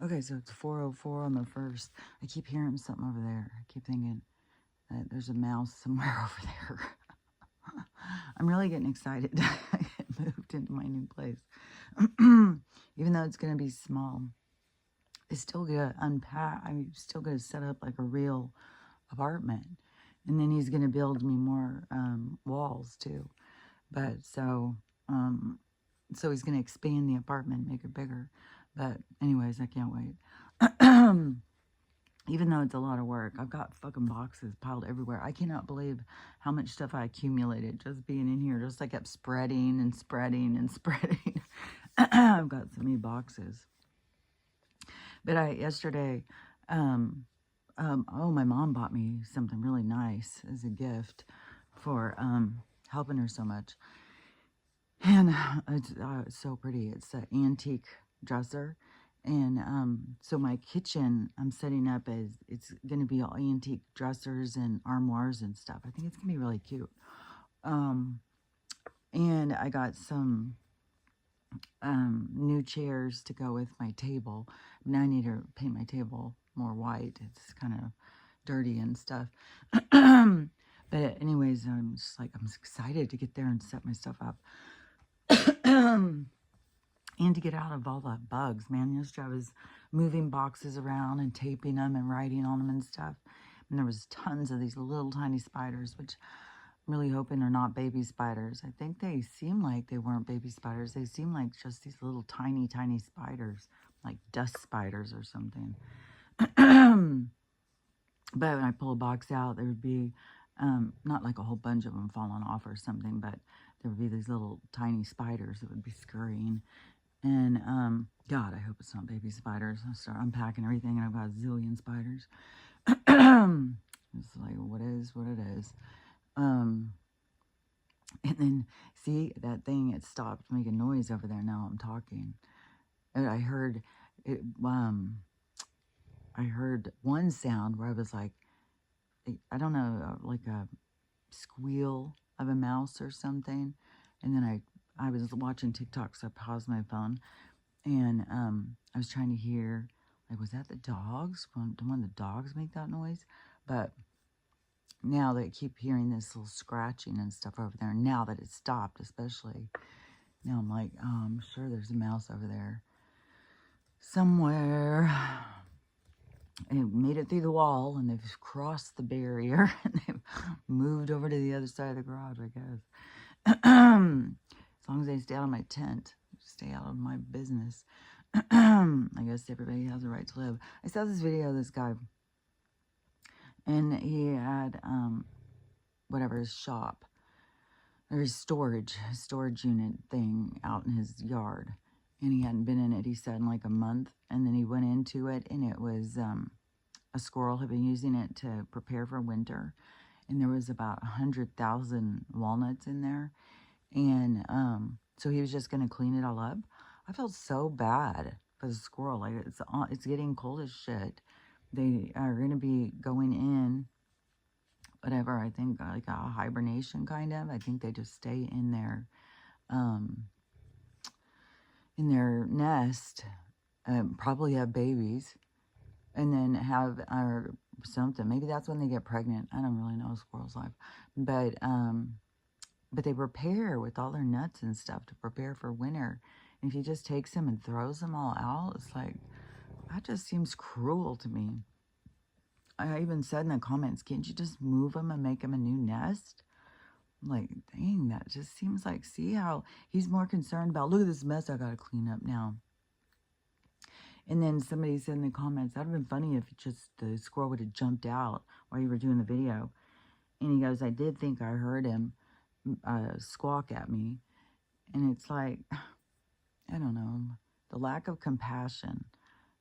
Okay, so it's 4:04 on the first. I keep hearing something over there. I keep thinking that there's a mouse somewhere over there. I'm really getting excited. I get moved into my new place. Even though it's going to be small, it's still going to unpack. I'm still going to set up like a real apartment. And then he's going to build me more walls too. But um, so he's going to expand the apartment, make it bigger. But anyways, I can't wait. Even though it's a lot of work, I've got fucking boxes piled everywhere. I cannot believe how much stuff I accumulated just being in here. Just I kept spreading and spreading and spreading. I've got so many boxes. But yesterday, oh, my mom bought me something really nice as a gift for helping her so much. And it's so pretty. It's an antique dresser. And so my kitchen, I'm setting up as it's going to be all antique dressers and armoires and stuff. I think it's going to be really cute. And I got some new chairs to go with my table. Now I need to paint my table more white. It's kind of dirty and stuff. But anyways, I'm excited to get there and set my stuff up. And to get out of all the bugs, man. Yesterday I was moving boxes around and taping them and writing on them and stuff. And there was tons of these little tiny spiders, which I'm really hoping are not baby spiders. I think they seem like they weren't baby spiders. They seem like just these little tiny, tiny spiders, like dust spiders or something. But when I pull a box out, there would be not like a whole bunch of them falling off or something, but there would be these little tiny spiders that would be scurrying. And God, I hope it's not baby spiders. I start unpacking everything, and I've got a zillion spiders. It's like, what it is. And then, see, that thing, it stopped making noise over there. Now I'm talking. And I heard it. I heard one sound where I was like, I don't know, like a squeal of a mouse or something. And then I was watching TikTok, so I paused my phone. And I was trying to hear, like, was that the dogs? When the dogs make that noise? But now they keep hearing this little scratching and stuff over there. And now that it's stopped, especially, now I'm like, oh, I'm sure there's a mouse over there somewhere. And it made it through the wall, and they've crossed the barrier, and they've moved over to the other side of the garage, I guess. As long as they stay out of my tent, stay out of my business. I guess everybody has a right to live. I saw this video of this guy, and he had whatever, his shop or his storage unit thing out in his yard, and he hadn't been in it, he said, in like a month. And then he went into it, and it was a squirrel had been using it to prepare for winter, and there was about 100,000 walnuts in there. And so he was just going to clean it all up. I felt so bad for the squirrel. Like, it's getting cold as shit. They are going to be going in, whatever, I think, like a hibernation kind of. I think they just stay in their nest, probably have babies, and then have or something. Maybe that's when they get pregnant. I don't really know a squirrel's life, but they prepare with all their nuts and stuff to prepare for winter. And if he just takes them and throws them all out, it's like, that just seems cruel to me. I even said in the comments, can't you just move them and make them a new nest? I'm like, dang, that just seems like, see how he's more concerned about, look at this mess I got to clean up now. And then somebody said in the comments, that would have been funny if just the squirrel would have jumped out while you were doing the video. And he goes, I did think I heard him squawk at me. And it's like, I don't know, the lack of compassion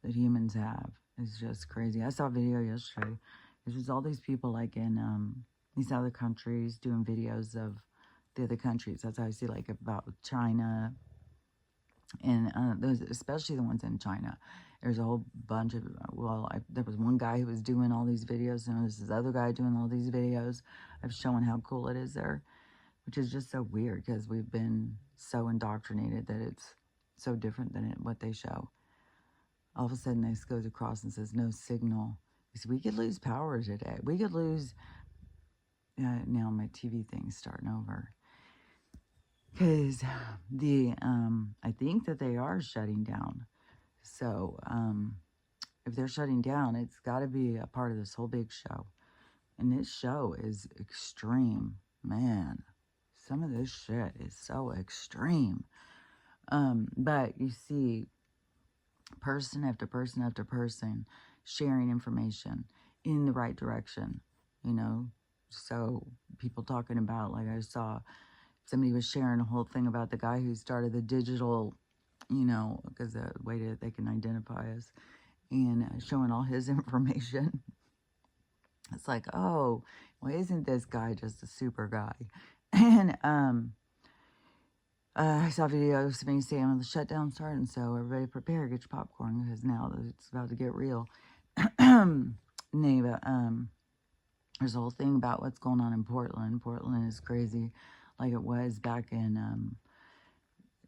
that humans have is just crazy. I saw a video yesterday. There's just all these people like in these other countries doing videos of the other countries. That's how I see, like, about China. And those, especially the ones in China. There's a whole bunch of, well, there was one guy who was doing all these videos, and there's this other guy doing all these videos of showing how cool it is there, which is just so weird because we've been so indoctrinated that it's so different than what they show. all of a sudden this goes across and says no signal. So we could lose power today. We could lose, now my TV thing's starting over. Because I think that they are shutting down. So, if they're shutting down, it's got to be a part of this whole big show. And this show is extreme. Man, some of this shit is so extreme. But you see person after person after person sharing information in the right direction, So people talking about, like I saw somebody was sharing a whole thing about the guy who started the digital, because the way that they can identify us, and showing all his information. It's like, oh, well, isn't this guy just a super guy? And I saw videos of somebody saying, well, the shutdown starting, so everybody prepare, get your popcorn, because now it's about to get real. There's a whole thing about what's going on in Portland. Portland is crazy, like it was back in,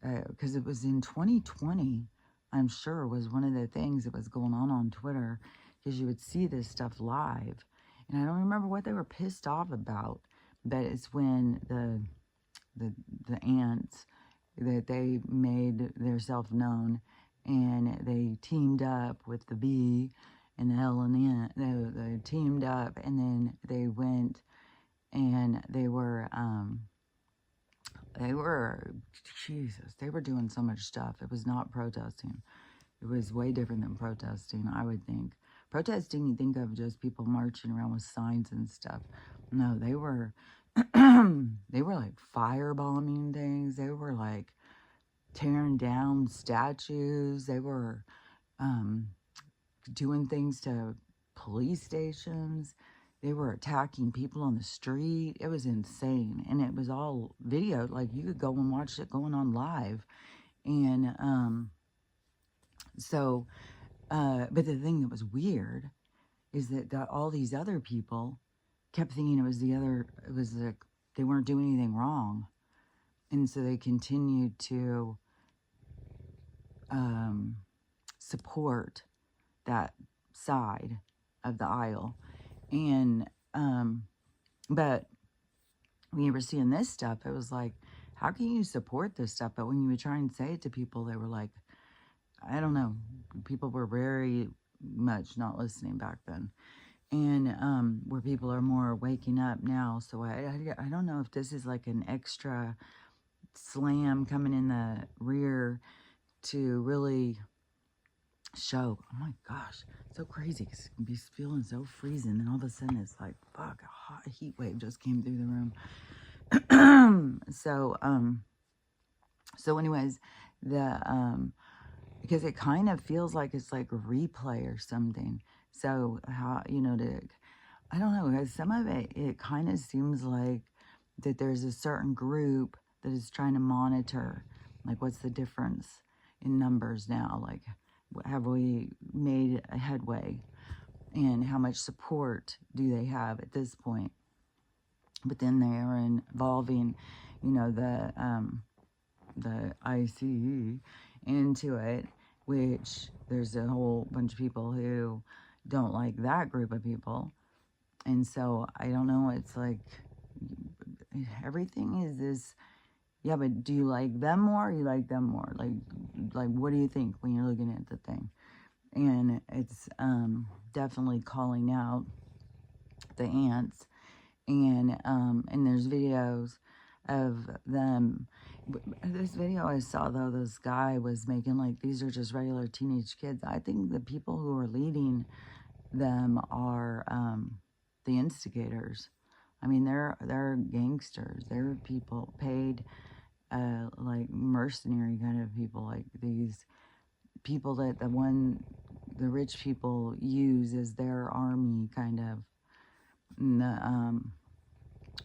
because it was in 2020, I'm sure, was one of the things that was going on Twitter, because you would see this stuff live. And I don't remember what they were pissed off about, but it's when the ants, that they made themselves known, and they teamed up with the bee and the L and N. They teamed up, and then they went and they were Jesus, they were doing so much stuff. It was not protesting. It was way different than protesting, I would think. Protesting, you think of just people marching around with signs and stuff. No, they were they were like firebombing things. They were like tearing down statues. They were doing things to police stations. They were attacking people on the street. It was insane. And it was all videoed. Like, you could go and watch it going on live. And but the thing that was weird is that all these other people kept thinking it was like they weren't doing anything wrong. And so they continued to support that side of the aisle. And but when you were seeing this stuff, it was like, how can you support this stuff? But when you would try and say it to people, they were like, I don't know. People were very much not listening back then. And where people are more waking up now. So I don't know if this is like an extra slam coming in the rear to really show. Oh my gosh, so crazy, because it can be feeling so freezing, and all of a sudden it's like, fuck, a hot heat wave just came through the room. So anyways, because it kind of feels like it's like a replay or something. So how, I don't know, because some of it kind of seems like that there's a certain group that is trying to monitor, like, what's the difference in numbers now? Like, have we made a headway? And how much support do they have at this point? But then they are involving, the ICE into it, which there's a whole bunch of people who don't like that group of people. And so I don't know, it's like everything is this, yeah, but do you like them more or you like them more? Like what do you think when you're looking at the thing? And it's definitely calling out the ants. And there's videos of them. This video I saw, though, this guy was making, like, these are just regular teenage kids. I think the people who are leading them are the instigators. I mean, they're gangsters. They're people paid, like, mercenary kind of people, like these people that the rich people use as their army, kind of.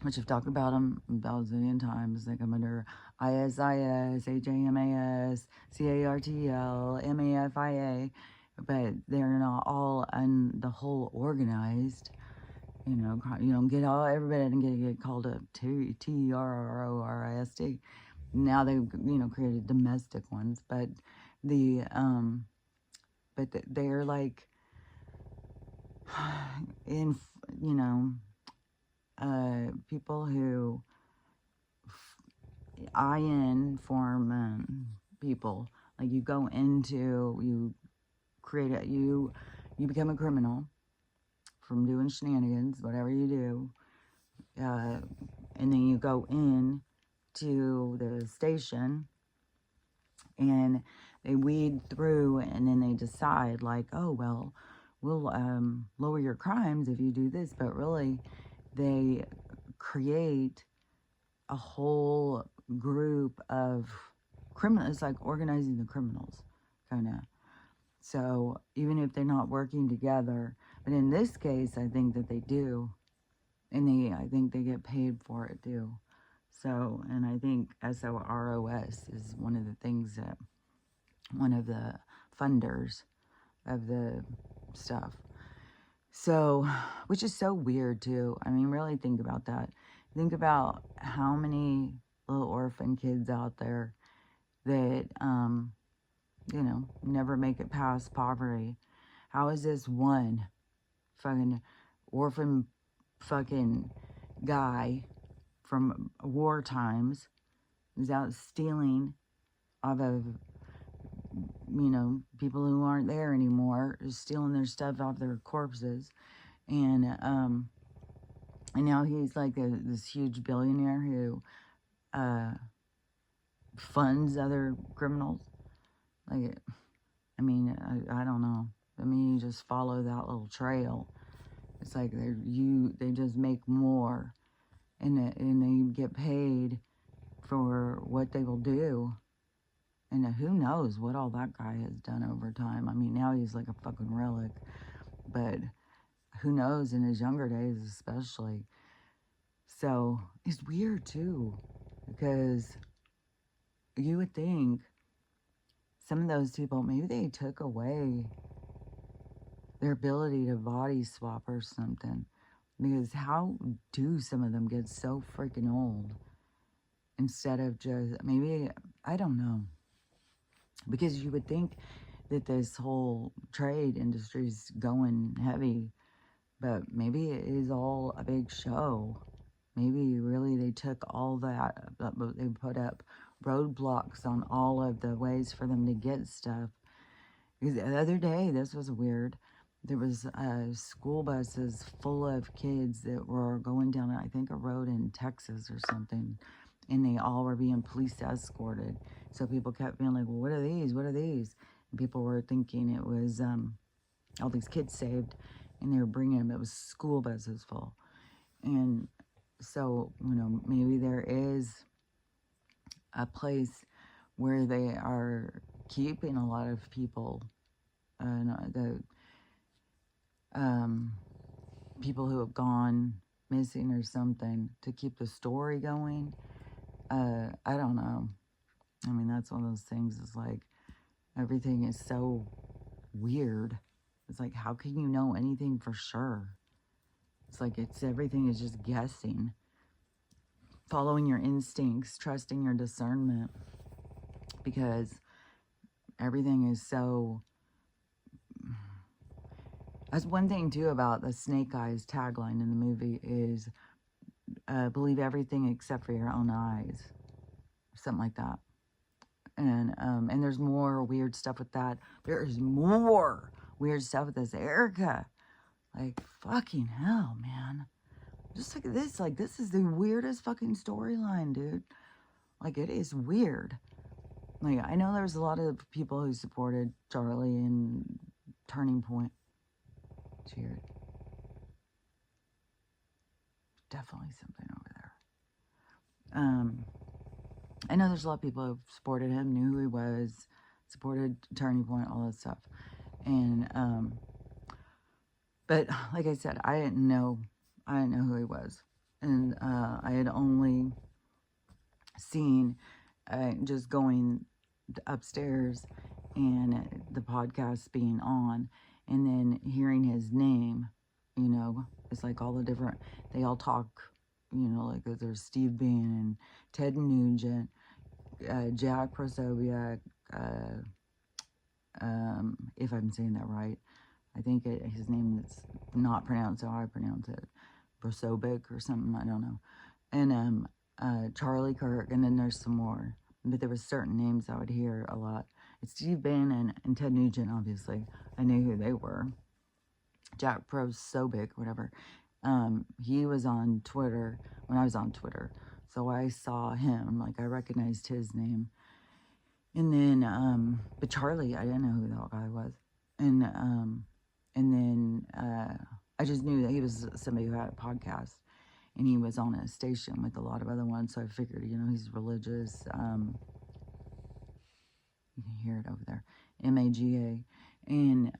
Which I've talked about them about a zillion times. They come under ISIS, HAMAS, CARTL, MAFIA, but they're not all on the whole organized. You don't get everybody didn't get called up terrorist. Now they've created domestic ones, but the but they're like, in, you know, people who IN form people. Like you go into, you create a, you become a criminal from doing shenanigans, whatever you do, and then you go in to the station and they weed through, and then they decide like, oh well, we'll lower your crimes if you do this. But really, they create a whole group of criminals. It's like organizing the criminals, kind of. So even if they're not working together, but in this case, I think that they do, and I think they get paid for it too. So, and I think SOROS is one of the things that, one of the funders of the stuff. So, which is so weird too. I mean, really think about that. Think about how many little orphan kids out there that, you know, never make it past poverty. How is this one fucking orphan fucking guy from war times is out stealing off of, you know, people who aren't there anymore, is stealing their stuff off their corpses, and now he's like this huge billionaire who funds other criminals. Like, I mean, I don't know. I mean, you just follow that little trail. It's like they just make more, and they get paid for what they will do. And who knows what all that guy has done over time. I mean, now he's like a fucking relic. But who knows in his younger days especially. So it's weird too. Because you would think some of those people, maybe they took away their ability to body swap or something. Because how do some of them get so freaking old? Instead of just, maybe, I don't know. Because you would think that this whole trade industry is going heavy, but maybe it is all a big show. Maybe really they took all that, they put up roadblocks on all of the ways for them to get stuff. Because the other day, this was weird. There was school buses full of kids that were going down, I think, a road in Texas or something, and they all were being police escorted. So people kept being like, well, what are these? What are these? And people were thinking it was all these kids saved, and they were bringing them. It was school buses full. And so, you know, maybe there is a place where they are keeping a lot of people, the people who have gone missing or something, to keep the story going. I don't know. I mean, that's one of those things. Is like everything is so weird. It's like, how can you know anything for sure? It's like everything is just guessing, following your instincts, trusting your discernment, because everything is so. That's one thing too about the Snake Eyes tagline in the movie is believe everything except for your own eyes, something like that. And there's more weird stuff with that. There is more weird stuff with this Erica. Like, fucking hell, man. Just look at this. Like, this is the weirdest fucking storyline, dude. Like, it is weird. Like, I know there's a lot of people who supported Charlie and Turning Point. Cheered. Definitely something over there. I know there's a lot of people who supported him, knew who he was, supported Turning Point, all that stuff. And, but like I said, I didn't know who he was. And I had only seen, just going upstairs and the podcast being on, and then hearing his name, you know, it's like all the different, they all talk, you know, like there's Steve Bannon, Ted Nugent, Jack Posobiec, if I'm saying that right. I think his name is not pronounced how I pronounce it. Brosovic or something, I don't know. And Charlie Kirk, and then there's some more. But there were certain names I would hear a lot. It's Steve Bannon and Ted Nugent, obviously. I knew who they were. Jack Prosovic, whatever. He was on Twitter when I was on Twitter. So I saw him, like I recognized his name. And then, but Charlie, I didn't know who that guy was. And then I just knew that he was somebody who had a podcast. And he was on a station with a lot of other ones. So I figured, he's religious. You can hear it over there. MAGA. And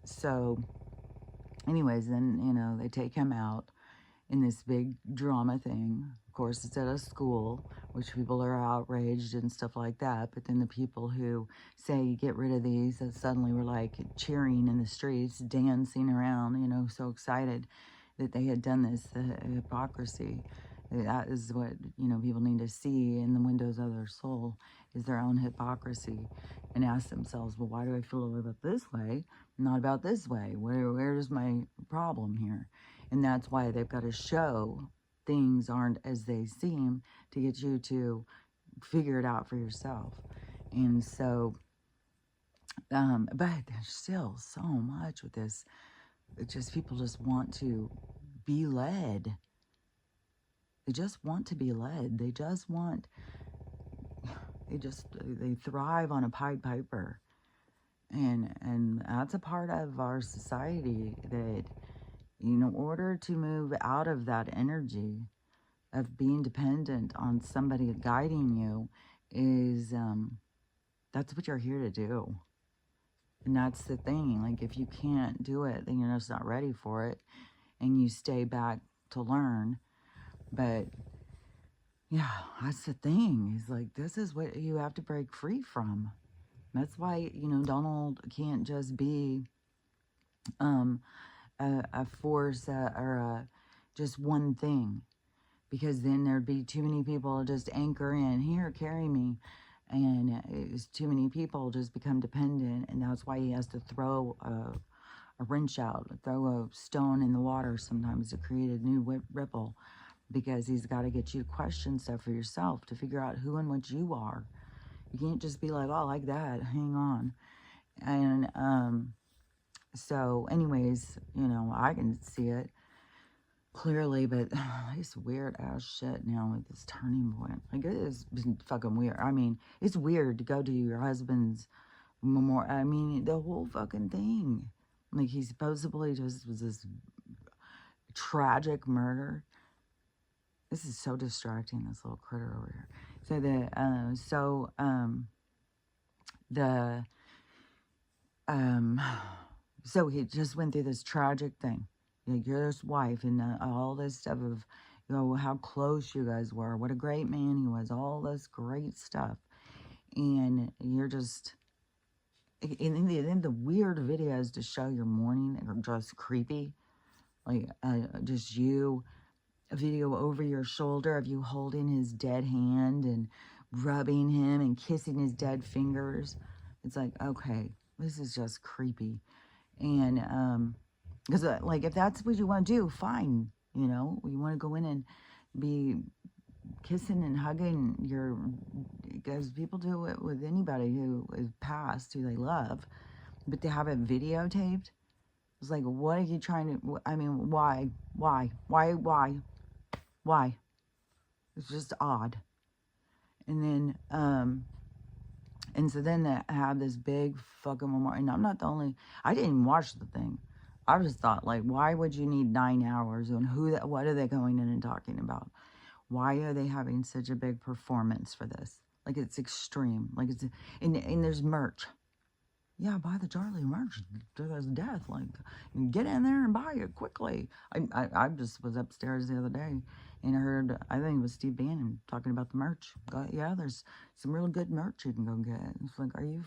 so anyways, then, they take him out in this big drama thing. Of course, it's at a school, which people are outraged and stuff like that. But then the people who say, get rid of these, suddenly were like cheering in the streets, dancing around, so excited that they had done this hypocrisy. That is what, people need to see in the windows of their soul, is their own hypocrisy, and ask themselves, well, why do I feel about this way, not about this way? Where's my problem here? And that's why they've got to show things aren't as they seem to get you to figure it out for yourself. And so, but there's still so much with this. It's just people just want to be led. They just want to be led. They thrive on a Pied Piper. And that's a part of our society that, in order to move out of that energy of being dependent on somebody guiding you, is that's what you're here to do. And that's the thing. Like, if you can't do it, then you're just not ready for it, and you stay back to learn. But yeah, that's the thing. Is like, this is what you have to break free from. That's why, Donald can't just be a force or just one thing, because then there'd be too many people just anchor in, here, carry me, and it's too many people just become dependent, and that's why he has to throw a wrench out, throw a stone in the water sometimes to create a new ripple, because he's got to get you to question stuff for yourself, to figure out who and what you are. You can't just be like, oh, like that, hang on. And so anyways, I can see it clearly, but this weird ass shit now with this turning point. Like, it has been fucking weird. I mean, it's weird to go to your husband's memorial. I mean, the whole fucking thing. Like, he supposedly just was this tragic murder. This is so distracting, this little critter over here. So he just went through this tragic thing. You're his wife, and all this stuff of, how close you guys were, what a great man he was, all this great stuff. And you're just, and then the weird videos to show your morning are just creepy. Like, just you, a video over your shoulder of you holding his dead hand and rubbing him and kissing his dead fingers. It's like, okay, this is just creepy. And because like, if that's what you want to do, fine. You want to go in and be kissing and hugging because people do it with anybody who is passed, who they love, but to have it videotaped, it's like, what are you trying to, I mean, why? It's just odd. And then, and so then they have this big fucking memorial. And I'm not the only, I didn't even watch the thing. I just thought, like, why would you need 9 hours? And what are they going in and talking about? Why are they having such a big performance for this? Like, it's extreme. Like, it's, and there's merch. Yeah, buy the Charlie merch to his death. Like, get in there and buy it quickly. I just was upstairs the other day and I heard, I think it was Steve Bannon talking about the merch. Yeah, there's some real good merch you can go get. It's like, are you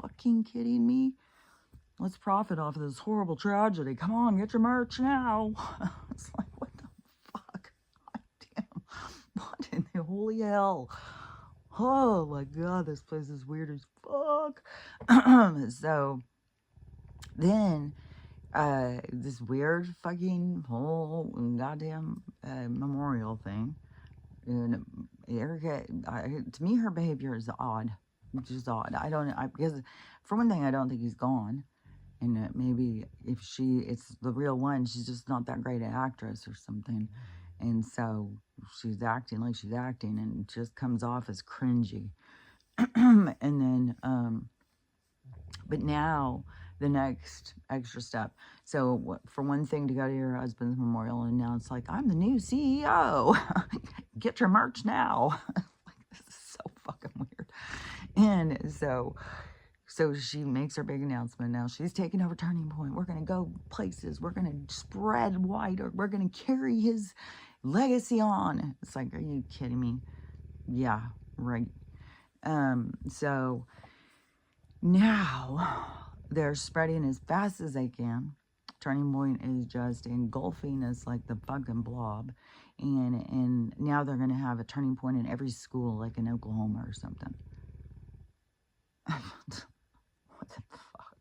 fucking kidding me? Let's profit off of this horrible tragedy. Come on, get your merch now. It's like, what the fuck? God damn. What in the holy hell? Oh my God, this place is weird as fuck. So then, this weird fucking whole goddamn memorial thing. And Erica, to me, her behavior is odd. Just odd. Because for one thing, I don't think he's gone. And maybe if it's the real one, she's just not that great an actress or something. And so she's acting like she's acting and it just comes off as cringy. And then, but now the next extra step. So for one thing, to go to your husband's memorial and now it's like, I'm the new CEO. Get your merch now. Like, this is so fucking weird. And so she makes her big announcement. Now she's taking over Turning Point. We're going to go places. We're going to spread wider. We're going to carry his legacy on. It's like, are you kidding me? Yeah, right. So now they're spreading as fast as they can. Turning Point is just engulfing us like the fucking blob. And now they're going to have a Turning Point in every school, like in Oklahoma or something. What the fuck?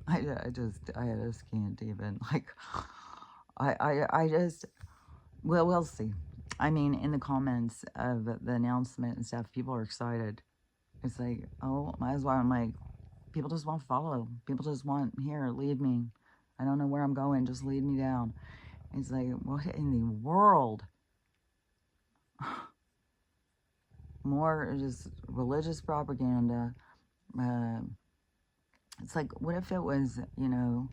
I just can't even, like, I just, well, we'll see. I mean, in the comments of the announcement and stuff, people are excited. It's like, oh, might as well. I'm like, people just want to follow. People just want, here, lead me. I don't know where I'm going. Just lead me down. It's like, what in the world? More just religious propaganda. It's like, what if it was, the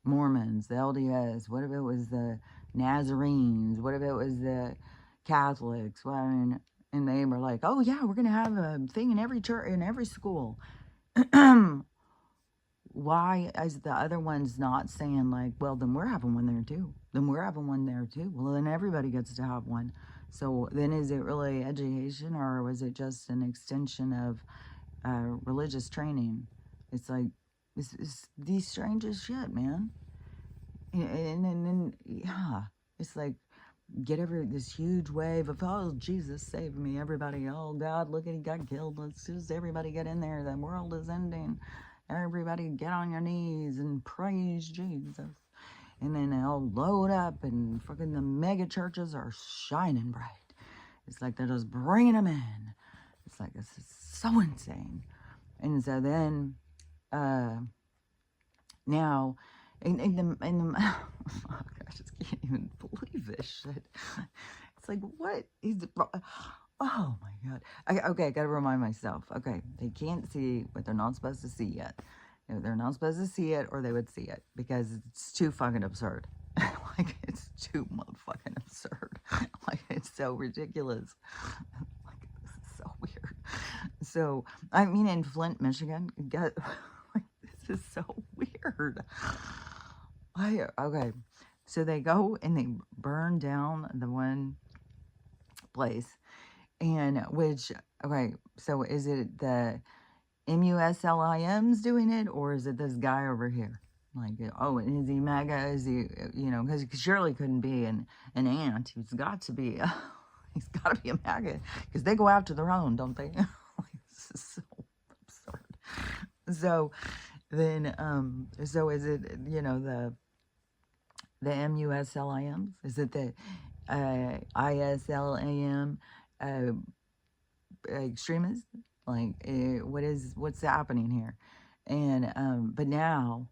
Mormons, the LDS? What if it was the Nazarenes? What if it was the Catholics? Well, I mean, and they were like, oh yeah, we're going to have a thing in every church, in every school. Why is the other ones not saying like, well, then we're having one there too. Then we're having one there too. Well, then everybody gets to have one. So then is it really education or was it just an extension of religious training? It's like, it's the strangest shit, man. And then, yeah, it's like, get this huge wave of, oh, Jesus saved me, everybody, oh, God, look at, he got killed, let's just everybody get in there, the world is ending, everybody get on your knees and praise Jesus. And then they'll load up and fucking the mega churches are shining bright. It's like they're just bringing them in. It's like, this is so insane. And so then, now, in the fuck, I just can't even believe this shit. It's like, what is, oh my God. Okay, I gotta remind myself. Okay, they can't see what they're not supposed to see yet. They're not supposed to see it or they would see it because it's too fucking absurd. Like, it's too motherfucking absurd. Like, it's so ridiculous. Like, this is so weird. So, I mean, in Flint, Michigan, like, this is so weird. Okay, so they go and they burn down the one place, and which, okay, so is it the MUSLIMs doing it, or is it this guy over here? Like, oh, and is he MAGA? Is he, because he surely couldn't be an ant. He's got to be, he's got to be a MAGA, because they go after their own, don't they? Like, this is so absurd. So then, so is it, the MUSLIMs? Is it the ISLAM extremists? Like, what's happening here? And but now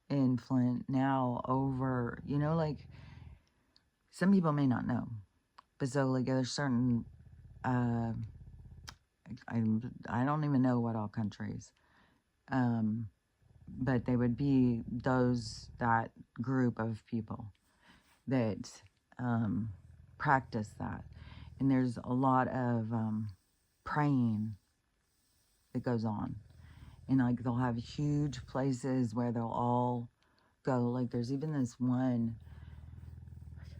in Flint, now over, like, some people may not know, but so like there's certain I don't even know what all countries, but they would be that group of people that practice that, and there's a lot of praying that goes on, and like they'll have huge places where they'll all go. Like, there's even this one,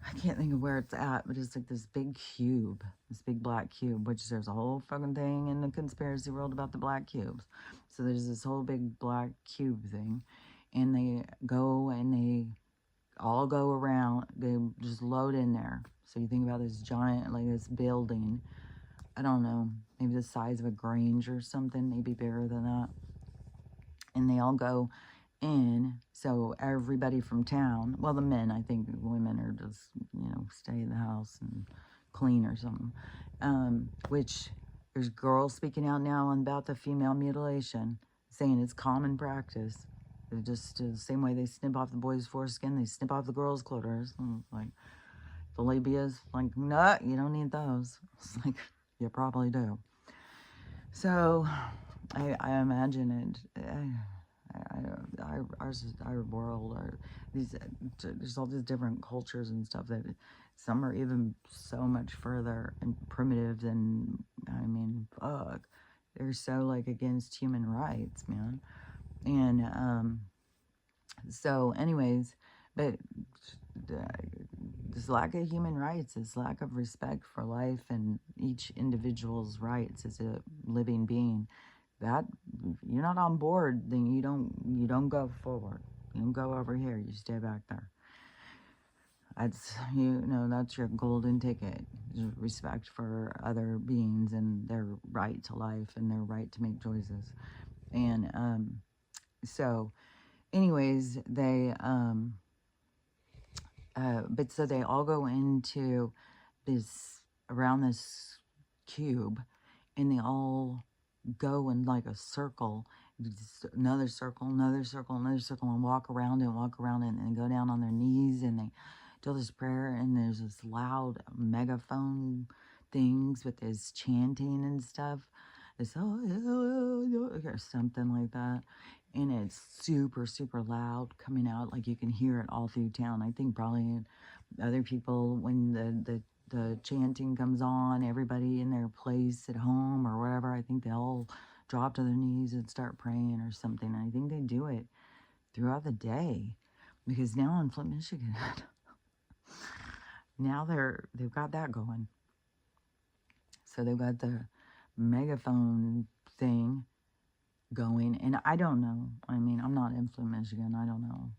I can't think of where it's at, but it's like this big cube, this big black cube, which there's a whole fucking thing in the conspiracy world about the black cubes. So there's this whole big black cube thing, and they go and they all go around, they just load in there, So you think about this giant, like this building, I don't know, maybe the size of a Grange or something, maybe bigger than that. And they all go in, so everybody from town, well, the men, I think women are just, stay in the house and clean or something. Which there's girls speaking out now about the female mutilation, saying it's common practice. They're just the same way they snip off the boys' foreskin, they snip off the girls' clitoris. And like, the labias, like, no, you don't need those. It's like, you probably do. So, I imagine it. Our world, there's all these different cultures and stuff that some are even so much further and primitive than, I mean, fuck. They're so, like, against human rights, man. And, so, anyways, but this lack of human rights, this lack of respect for life and each individual's rights as a living being, that if you're not on board, then you don't go forward. You don't go over here. You stay back there. That's that's your golden ticket. Respect for other beings and their right to life and their right to make choices. And so, anyways, but so they all go into around this cube, and they all go in like a circle, another circle, another circle, another circle, and walk around it, and go down on their knees, and they do this prayer, and there's this loud megaphone things with this chanting and stuff. It's or something like that. And it's super, super loud coming out. Like you can hear it all through town. I think probably other people, when the chanting comes on, everybody in their place at home or whatever, I think they all drop to their knees and start praying or something. And I think they do it throughout the day, because now in Flint, Michigan, now they've got that going. So they've got the megaphone thing going, and I don't know. I mean, I'm not in Flint, Michigan. I don't know.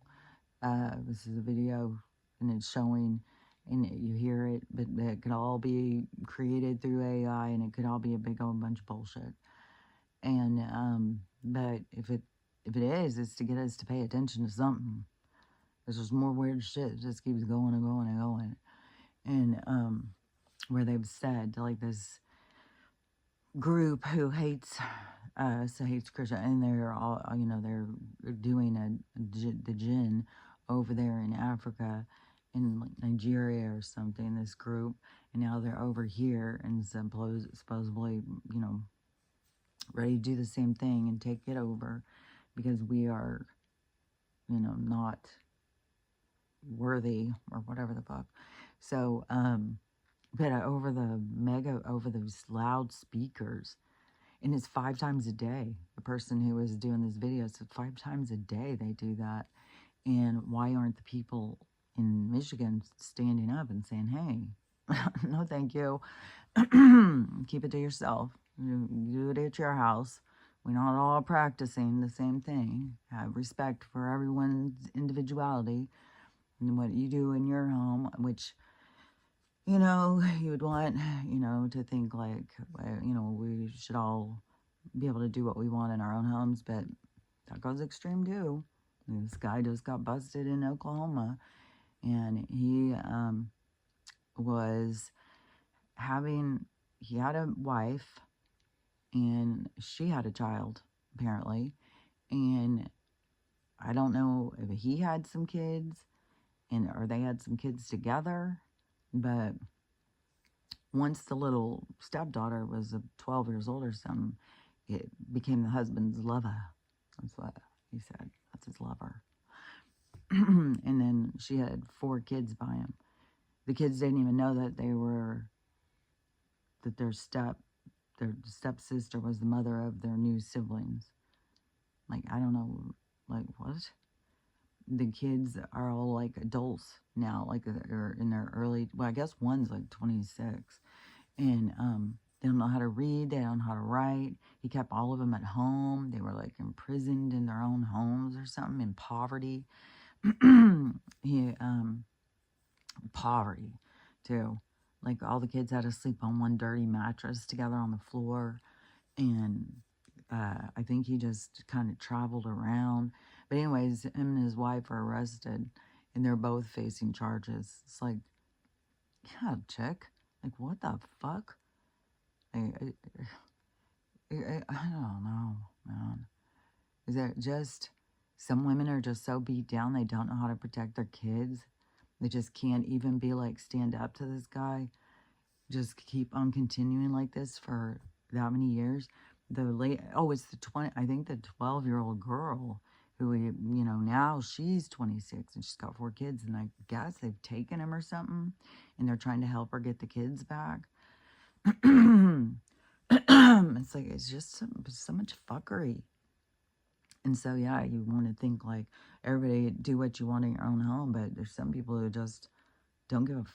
This is a video, and it's showing, and you hear it, but it could all be created through AI, and it could all be a big old bunch of bullshit. And but if it is, it's to get us to pay attention to something. There's just more weird shit. It just keeps going and going and going. And where they've said, like, this group who hates us, hates Christian, and they're all, they're doing the jinn over there in Africa, in like Nigeria or something, this group, and now they're over here and supposedly, ready to do the same thing and take it over, because we are, not worthy or whatever the fuck. So, but over those loudspeakers, and it's 5 times a day. The person who was doing this video said 5 times a day they do that. And why aren't the people in Michigan standing up and saying, hey, no thank you, keep it to yourself, you do it at your house, we're not all practicing the same thing, have respect for everyone's individuality and what you do in your home, which, you would want, to think like, we should all be able to do what we want in our own homes, but that goes extreme too. This guy just got busted in Oklahoma, and he he had a wife, and she had a child, apparently, and I don't know if he had some kids, or they had some kids together, but once the little stepdaughter was 12 years old or something, it became the husband's lover. That's what he said. That's his lover. And then she had 4 kids by him. The kids didn't even know that their stepsister was the mother of their new siblings. Like, I don't know, like, what? The kids are all like adults now, like they're in their early, well, I guess one's like 26, and they don't know how to read, they don't know how to write. He kept all of them at home. They were like imprisoned in their own homes or something, in poverty. Poverty. too. Like all the kids had to sleep on one dirty mattress together on the floor. And I think he just kind of traveled around. But anyways, him and his wife are arrested, and they're both facing charges. It's like, yeah, chick. Like, what the fuck? I don't know, man. Is it just some women are just so beat down they don't know how to protect their kids? They just can't even be like, stand up to this guy. Just keep on continuing like this for that many years. It's the 20, I think the 12-year-old girl who, now she's 26 and she's got 4 kids, and I guess they've taken him or something, and they're trying to help her get the kids back. It's like, it's just so much fuckery. And so, yeah, you want to think like everybody do what you want in your own home, but there's some people who just don't give a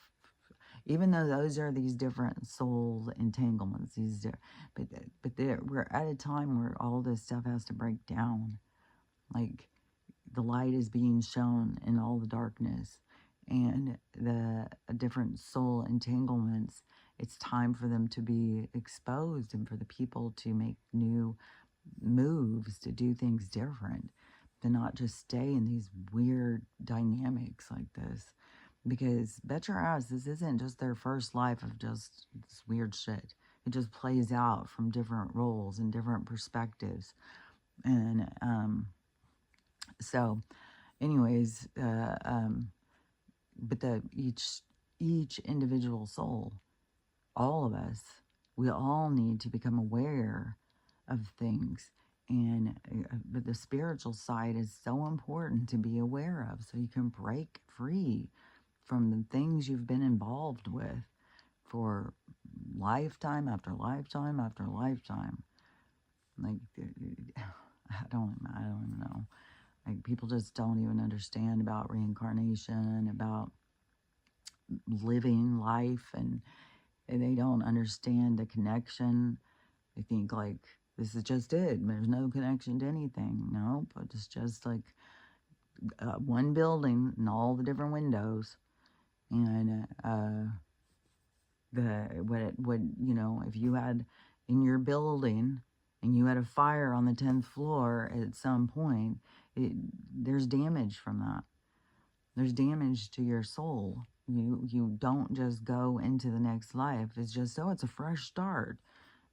even though those are these different soul entanglements, we're at a time where all this stuff has to break down. Like the light is being shown in all the darkness, and the different soul entanglements. It's time for them to be exposed, and for the people to make new moves to do things different, to not just stay in these weird dynamics like this. Because bet your ass, this isn't just their first life of just this weird shit. It just plays out from different roles and different perspectives. And so, anyways, but each individual soul, all of us, we all need to become aware of things. And but the spiritual side is so important to be aware of, so you can break free from the things you've been involved with for lifetime after lifetime after lifetime. Like, I don't even know. Like, people just don't even understand about reincarnation, about living life, and they don't understand the connection. They think like this is just it. There's no connection to anything. No, but it's just like one building and all the different windows. And if you had in your building and you had a fire on the 10th floor at some point, there's damage from that. There's damage to your soul. You don't just go into the next life. It's just, it's a fresh start.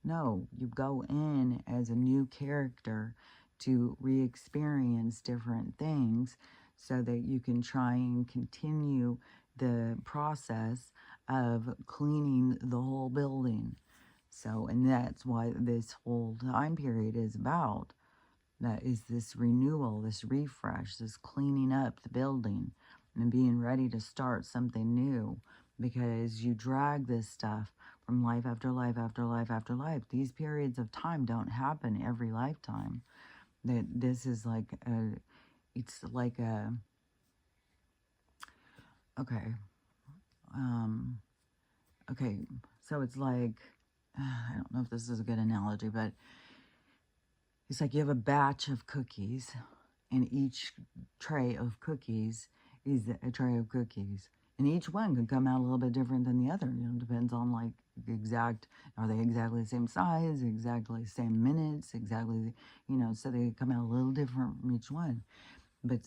No, you go in as a new character to re-experience different things so that you can try and continue the process of cleaning the whole building. So, and that's what this whole time period is about. That is this renewal, this refresh, this cleaning up the building and being ready to start something new, because you drag this stuff from life after life after life after life. These periods of time don't happen every lifetime. That this is like okay, okay, so it's like, I don't know if this is a good analogy, but it's like you have a batch of cookies, and each tray of cookies is a tray of cookies. And each one could come out a little bit different than the other. Depends on like are they exactly the same size, exactly the same minutes, exactly, so they come out a little different from each one. But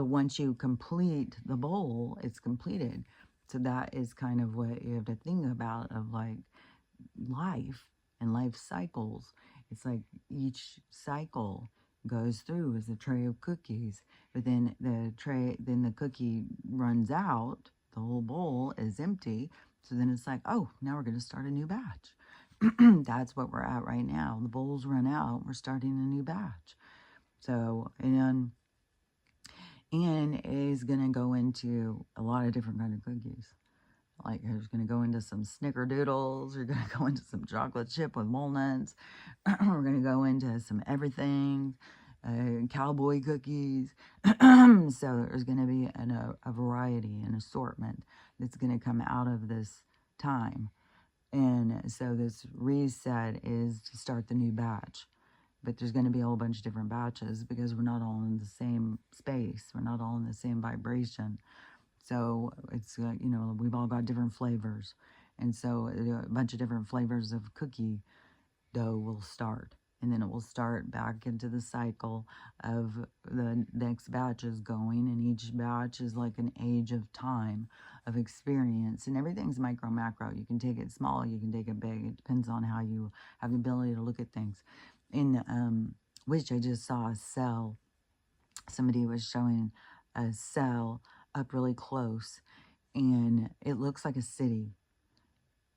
once you complete the bowl, it's completed. So that is kind of what you have to think about, of like life and life cycles. It's like each cycle goes through as a tray of cookies, but then the cookie runs out, the whole bowl is empty. So then it's like, oh, now we're going to start a new batch. That's what we're at right now. The bowls run out, we're starting a new batch. So, and is going to go into a lot of different kind of cookies. Like, you're going to go into some snickerdoodles. You're going to go into some chocolate chip with walnuts. We're going to go into some everything, cowboy cookies. So there's going to be a variety, an assortment that's going to come out of this time. And so this reset is to start the new batch. But there's going to be a whole bunch of different batches, because we're not all in the same space. We're not all in the same vibration. So it's, we've all got different flavors. And so a bunch of different flavors of cookie dough will start. And then it will start back into the cycle of the next batch is going. And each batch is like an age of time of experience. And everything's micro, macro. You can take it small, you can take it big. It depends on how you have the ability to look at things. In which I just saw a cell. Somebody was showing a cell up really close. And it looks like a city.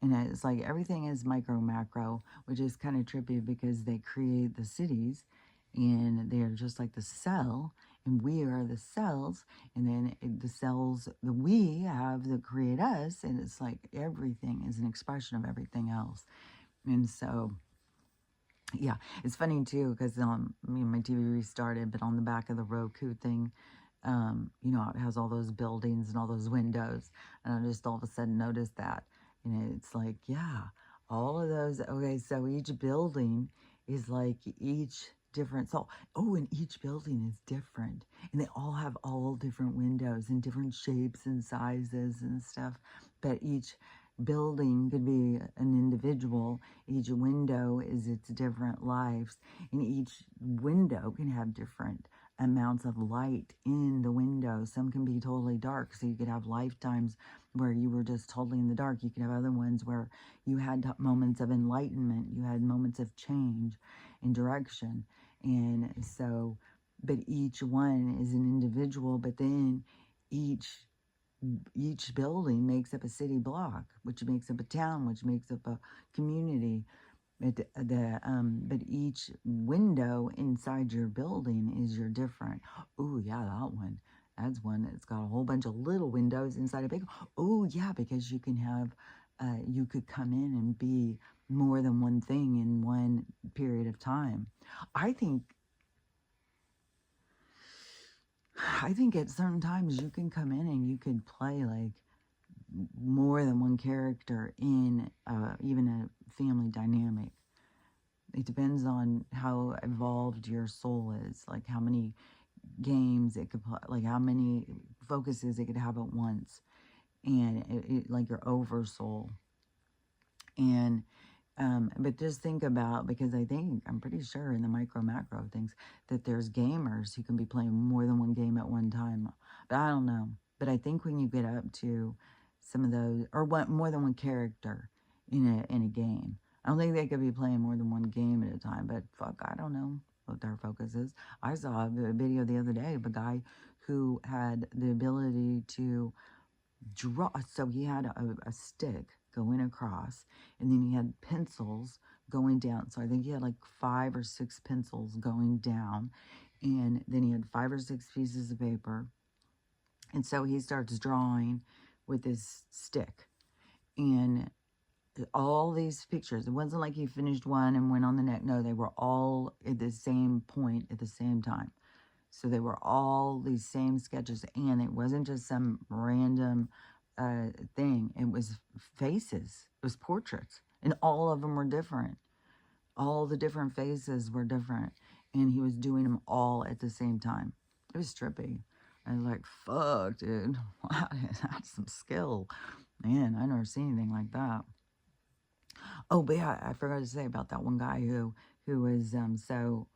And it's like everything is micro macro, which is kind of trippy because they create the cities and they're just like the cell, and we are the cells, and then the cells that we have that create us, and it's like everything is an expression of everything else. And so, yeah, it's funny too because my TV restarted, but on the back of the Roku thing, it has all those buildings and all those windows, and I just all of a sudden noticed that. And it's like, yeah, all of those. Okay, so each building is like each different soul. Oh, and each building is different. And they all have all different windows and different shapes and sizes and stuff. But each building could be an individual. Each window is its different lives. And each window can have different amounts of light in the window. Some can be totally dark, so you could have lifetimes where you were just totally in the dark. You could have other ones where you had moments of enlightenment, you had moments of change and direction. And so, but each one is an individual, but then each building makes up a city block, which makes up a town, which makes up a community. But each window inside your building is your different. Oh yeah, that one. That's one that's got a whole bunch of little windows inside a big. Oh yeah, because you can have, you could come in and be more than one thing in one period of time. I think at certain times you can come in and you can play like more than one character in even a family dynamic. It depends on how evolved your soul is, like how many games it could play, like how many focuses it could have at once, and like your oversoul. And but just think about, because I'm pretty sure in the micro macro things that there's gamers who can be playing more than one game at one time. But I don't know. But I think when you get up to some of those, or more than one character in a game, I don't think they could be playing more than one game at a time. But fuck, I don't know what their focus is. I saw a video the other day of a guy who had the ability to draw. So he had a stick going across, and then he had pencils going down. So I think he had like 5 or 6 pencils going down, and then he had 5 or 6 pieces of paper. And so he starts drawing with his stick, and all these pictures, it wasn't like he finished one and went on the next. No, they were all at the same point at the same time. So they were all these same sketches, and it wasn't just some random thing. It was faces. It was portraits, and all of them were different. All the different faces were different, and he was doing them all at the same time. It was trippy. I was like, fuck, dude. Wow, that's some skill. Man, I never seen anything like that. Oh, but yeah, I forgot to say about that one guy who was so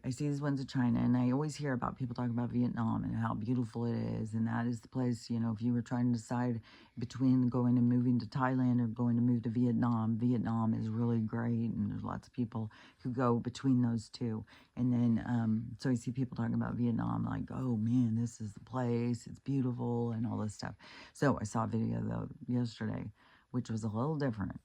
I see these ones in China, and I always hear about people talking about Vietnam and how beautiful it is, and that is the place, if you were trying to decide between going and moving to Thailand or going to move to Vietnam, Vietnam is really great, and there's lots of people who go between those two. And then, so I see people talking about Vietnam, like, oh man, this is the place, it's beautiful, and all this stuff. So I saw a video, though, yesterday, which was a little different.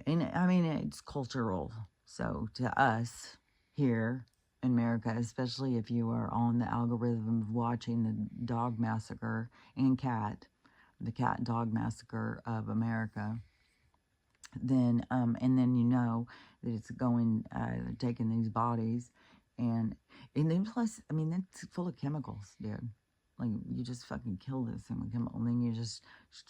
And I mean, it's cultural. So to us here in America, especially if you are on the algorithm of watching the dog massacre and the cat and dog massacre of America, then and then that it's going taking these bodies, and then plus, I mean, that's full of chemicals, dude. Like, you just fucking kill this thing with chemical, and then you just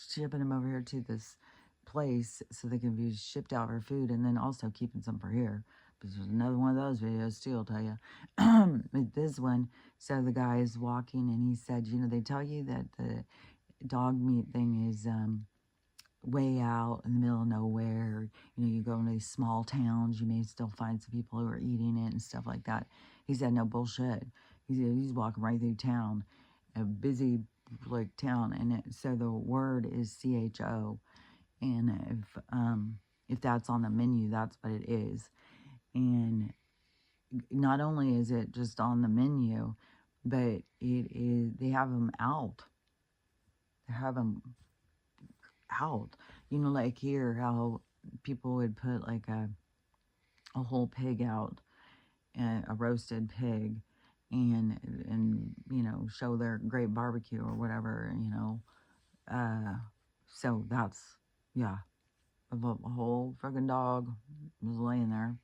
shipping them over here to this place so they can be shipped out for food, and then also keeping some for here. This is another one of those videos too, I'll tell you. But this one, so the guy is walking and he said, you know, they tell you that the dog meat thing is way out in the middle of nowhere. You know, you go into these small towns, you may still find some people who are eating it and stuff like that. He said, no bullshit. He said, he's walking right through town, a busy like town, and so the word is CHO, and if that's on the menu, that's what it is. And not only is it just on the menu, but it is, they have them out. They have them out. You know, like here, how people would put like a whole pig out, a roasted pig, and you know, show their great barbecue or whatever, you know. So that's, yeah, a whole friggin' dog was laying there,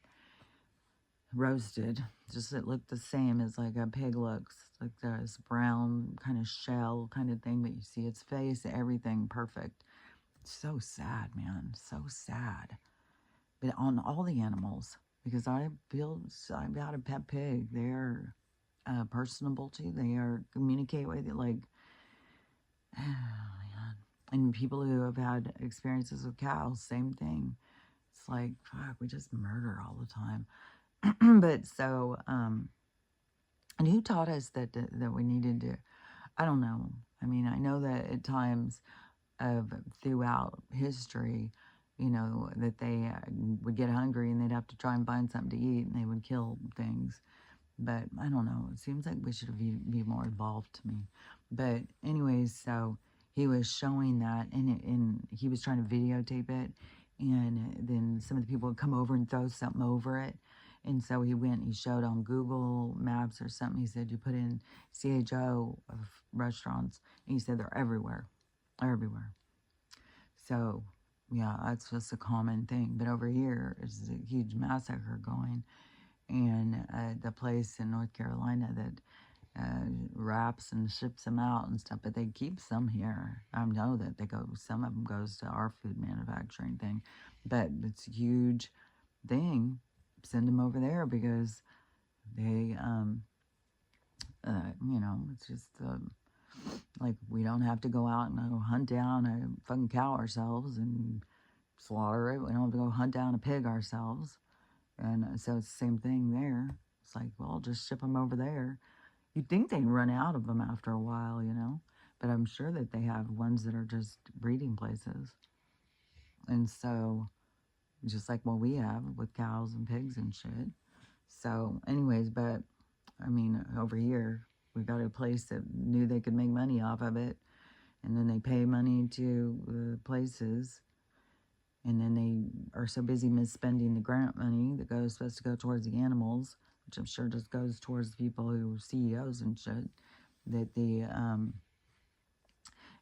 roasted. Just it looked the same as like a pig looks, like this brown kind of shell kind of thing, but you see its face, everything perfect. So sad, man. So sad. But on all the animals, because I feel I've got a pet pig. They're personable to you. They are communicate with you like, oh, man. And people who have had experiences with cows, same thing. It's like, fuck, we just murder all the time. But so, and who taught us that we needed to? I don't know. I mean, I know that at times of throughout history, you know, that they would get hungry and they'd have to try and find something to eat and they would kill things. But I don't know. It seems like we should be more involved to me. But anyways, so he was showing that and he was trying to videotape it. And then some of the people would come over and throw something over it. And so he went, he showed on Google Maps or something. He said, you put in CHO of restaurants. And he said, they're everywhere. They're everywhere. So, yeah, that's just a common thing. But over here is a huge massacre going. And the place in North Carolina that wraps and ships them out and stuff, but they keep some here. I know that they go, some of them goes to our food manufacturing thing, but it's a huge thing. Send them over there because they, you know, it's just like we don't have to go out and go hunt down a fucking cow ourselves and slaughter it. We don't have to go hunt down a pig ourselves. And so it's the same thing there. It's like, well, just ship them over there. You'd think they'd run out of them after a while, you know? But I'm sure that they have ones that are just breeding places. And so, just like what we have with cows and pigs and shit. So, anyways, but, I mean, over here, we got a place that knew they could make money off of it. And then they pay money to the places. And then they are so busy misspending the grant money that goes supposed to go towards the animals, which I'm sure just goes towards the people who are CEOs and shit, that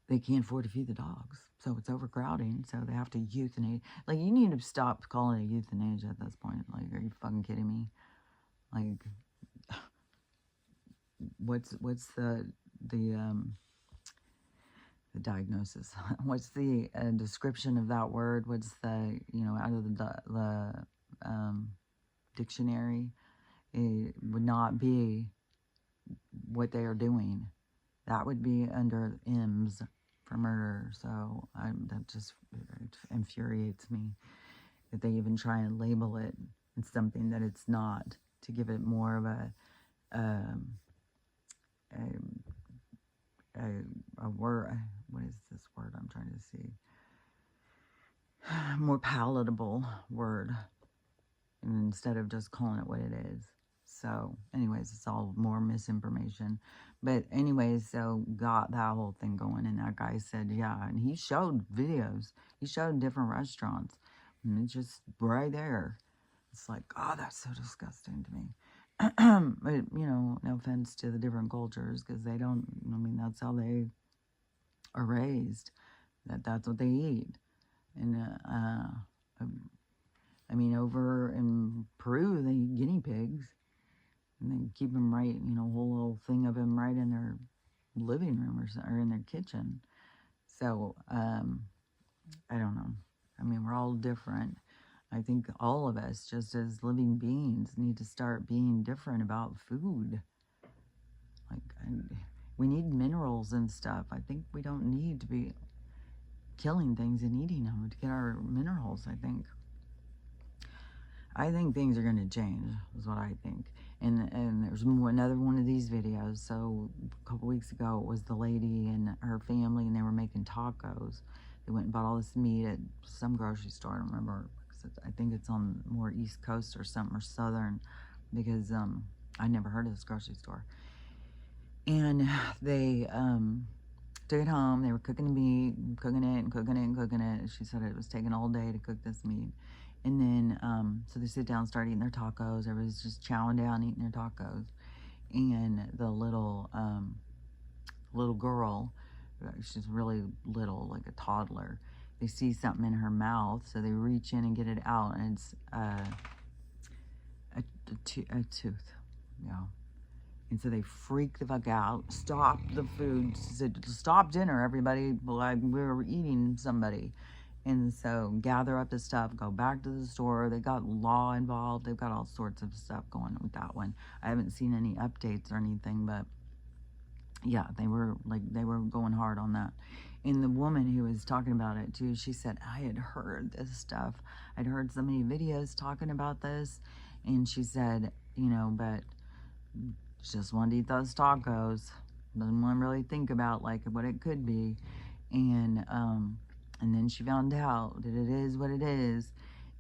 they can't afford to feed the dogs. So it's overcrowding, so they have to euthanize. Like, you need to stop calling it euthanasia at this point. Like, are you fucking kidding me? Like, what's the diagnosis? What's the description of that word? What's the, you know, out of the dictionary? It would not be what they are doing. That would be under M's for murder. So that just infuriates me that they even try and label it in something that it's not, to give it more of a word. What is this word I'm trying to see? More palatable word, instead of just calling it what it is. So, anyways, it's all more misinformation. But anyways, so got that whole thing going, and that guy said, yeah, and he showed videos. He showed different restaurants, and it's just right there. It's like, oh, that's so disgusting to me. But, you know, no offense to the different cultures, because they don't, I mean, that's how they are raised. That's what they eat. And, I mean, over in Peru, they eat guinea pigs. And they keep them right, you know, a whole little thing of them right in their living room or in their kitchen. So, I don't know. I mean, we're all different. I think all of us, just as living beings, need to start being different about food. We need minerals and stuff. I think we don't need to be killing things and eating them to get our minerals, I think things are going to change, is what I think. And there's another one of these videos. So a couple weeks ago, it was the lady and her family, and they were making tacos. They went and bought all this meat at some grocery store. I don't remember. I think it's on more East Coast or something, or Southern, because I never heard of this grocery store. And they took it home. They were cooking the meat, cooking it and cooking it and cooking it. She said it was taking all day to cook this meat. And then, so they sit down and start eating their tacos. Everybody's just chowing down, eating their tacos. And the little girl, she's really little, like a toddler. They see something in her mouth, so they reach in and get it out, and it's a tooth, yeah. And so they freak the fuck out, stop the food, said, stop dinner, everybody, like we were eating somebody. And so gather up the stuff, go back to the store. They got law involved. They've got all sorts of stuff going with that one. I haven't seen any updates or anything, but yeah, they were going hard on that. And the woman who was talking about it too, she said, I had heard this stuff. I'd heard so many videos talking about this. And she said, you know, but just wanted to eat those tacos. Doesn't want to really think about like what it could be. And then she found out that it is what it is,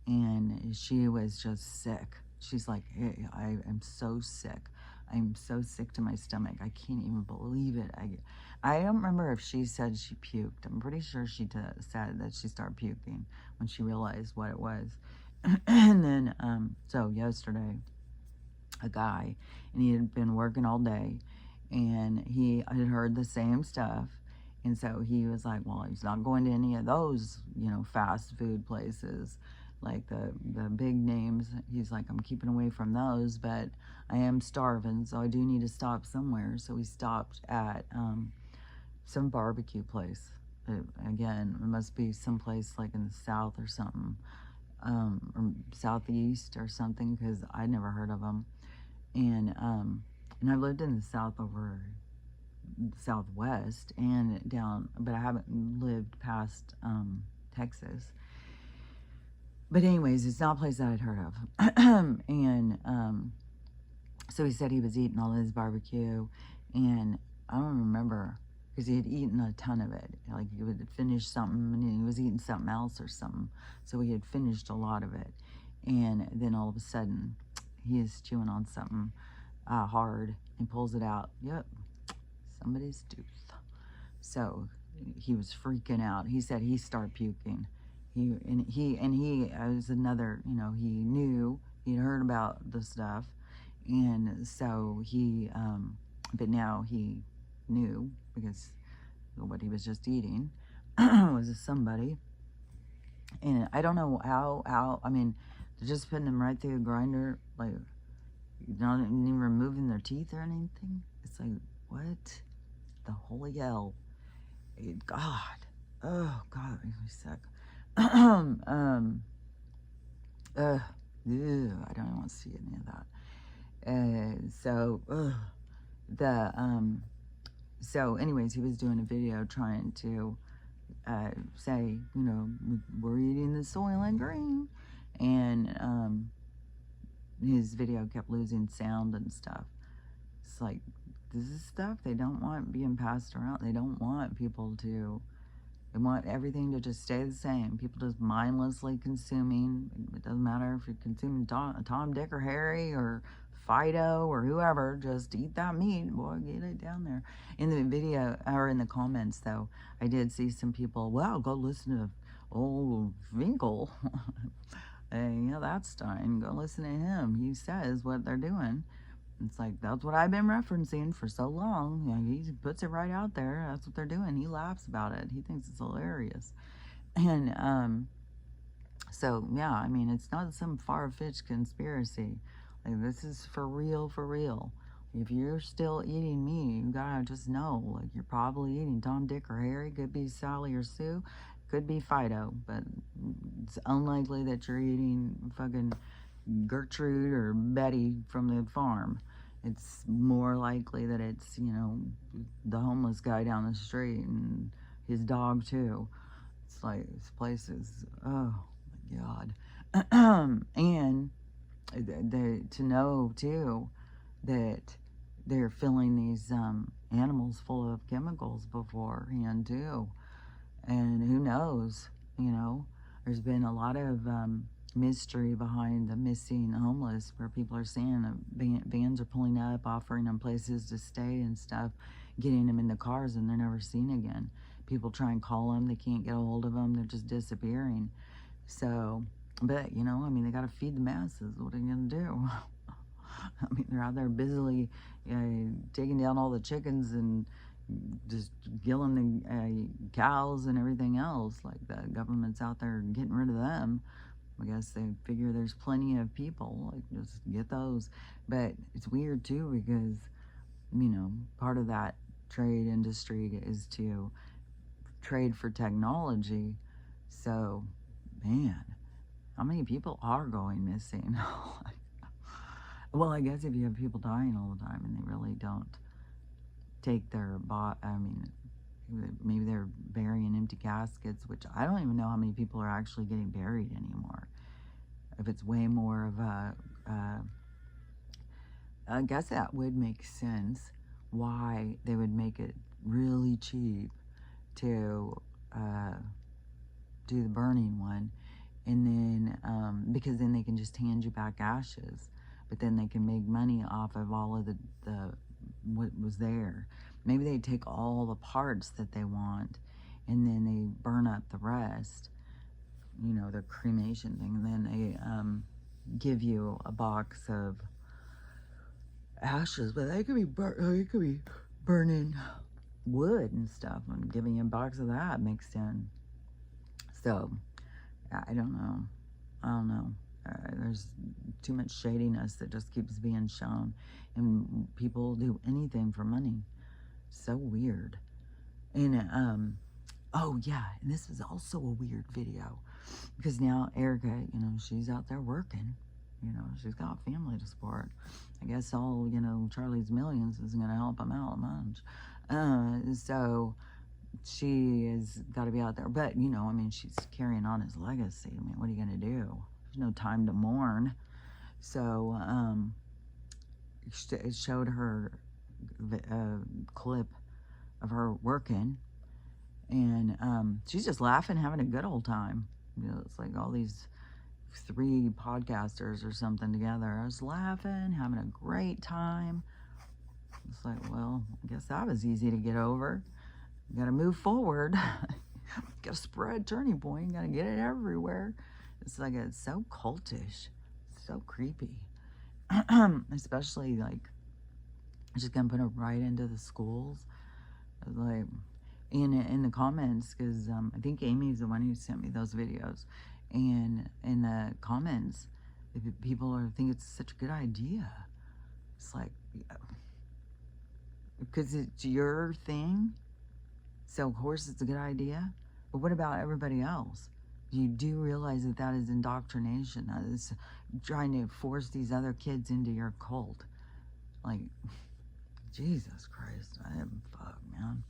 and she was just sick. She's like, hey, I am so sick. I'm so sick to my stomach. I can't even believe it. I don't remember if she said she puked. I'm pretty sure she said that she started puking when she realized what it was. And then, so yesterday, a guy, and he had been working all day, and he had heard the same stuff. And so he was like, well, he's not going to any of those, you know, fast food places, like the big names. He's like, I'm keeping away from those, but I am starving, so I do need to stop somewhere. So we stopped at some barbecue place. Again, it must be someplace like in the South or something, or Southeast or something, because I never heard of them. And I've lived in the South over Southwest and down, but I haven't lived past Texas. But anyways, it's not a place that I'd heard of. And so he said he was eating all his barbecue, and I don't remember, because he had eaten a ton of it. Like he would finish something and he was eating something else or something. So he had finished a lot of it. And then all of a sudden he is chewing on something hard and pulls it out. Yep, somebody's tooth. So he was freaking out. He said he started puking. He was another, you know, he knew, he'd heard about the stuff. And so he, but now he knew, because what he was just eating was somebody. And I don't know how, I mean, they're just putting them right through a grinder, like, not even removing their teeth or anything. It's like, what the holy hell? God. Oh, God, it makes me sick. I don't even want to see any of that. So anyways, he was doing a video trying to say, you know, we're eating the Soylent Green, and his video kept losing sound and stuff. It's like, this is stuff they don't want being passed around. They don't want people to, they want everything to just stay the same. People just mindlessly consuming. It doesn't matter if you're consuming Tom, Dick, or Harry, or Fido, or whoever. Just eat that meat, boy, get it down there. In the video, or in the comments, though, I did see some people, well, go listen to old Winkle. And, you know, that's Stein. Go listen to him. He says what they're doing. It's like, that's what I've been referencing for so long. You know, he puts it right out there. That's what they're doing. He laughs about it. He thinks it's hilarious. And so, yeah, I mean, it's not some far-fetched conspiracy. Like, this is for real, for real. If you're still eating meat, you gotta just know, like, you're probably eating Tom, Dick, or Harry. Could be Sally or Sue. Could be Fido, but it's unlikely that you're eating fucking Gertrude or Betty from the farm. It's more likely that it's, you know, the homeless guy down the street and his dog too. It's like, this place is, oh my God. And to know too that they're filling these animals full of chemicals beforehand too. And who knows, you know, there's been a lot of mystery behind the missing homeless, where people are saying vans are pulling up, offering them places to stay and stuff, getting them in the cars, and they're never seen again. People try and call them, they can't get a hold of them, they're just disappearing. So, but, you know, I mean, they got to feed the masses. What are you going to do? I mean, they're out there busily taking down all the chickens and just killing the cows and everything else. Like, the government's out there getting rid of them. I guess they figure there's plenty of people, like, just get those. But it's weird too, because, you know, part of that trade industry is to trade for technology. So, man, how many people are going missing? Well, I guess if you have people dying all the time and they really don't take their I mean, maybe they're burying empty caskets, which I don't even know how many people are actually getting buried anymore. If it's way more of a, I guess that would make sense why they would make it really cheap to do the burning one, and then because then they can just hand you back ashes, but then they can make money off of all of the what was there. Maybe they take all the parts that they want, and then they burn up the rest, you know, the cremation thing, and then they give you a box of ashes, but they could be burning wood and stuff and giving you a box of that mixed in. So I don't know. There's too much shadiness that just keeps being shown, and people do anything for money. So weird. And oh yeah, and this is also a weird video, because now Erica, you know, she's out there working. You know, she's got family to support. I guess all, you know, Charlie's Millions isn't going to help him out much. So she has got to be out there. But, you know, I mean, she's carrying on his legacy. I mean, what are you going to do? There's no time to mourn. So it showed her a clip of her working. And she's just laughing, having a good old time. You know, it's like all these 3 podcasters or something together. I was laughing, having a great time. It's like, well, I guess that was easy to get over. You got to move forward. Got to spread Turning Point. Got to get it everywhere. It's like, it's so cultish, so creepy. Especially like, just gonna put it right into the schools. Like, in the comments, because I think Amy's the one who sent me those videos, and in the comments, people think it's such a good idea. It's like, because it's your thing, so of course it's a good idea. But what about everybody else? You do realize that that is indoctrination. That is trying to force these other kids into your cult. Like, Jesus Christ, I am fuck, man.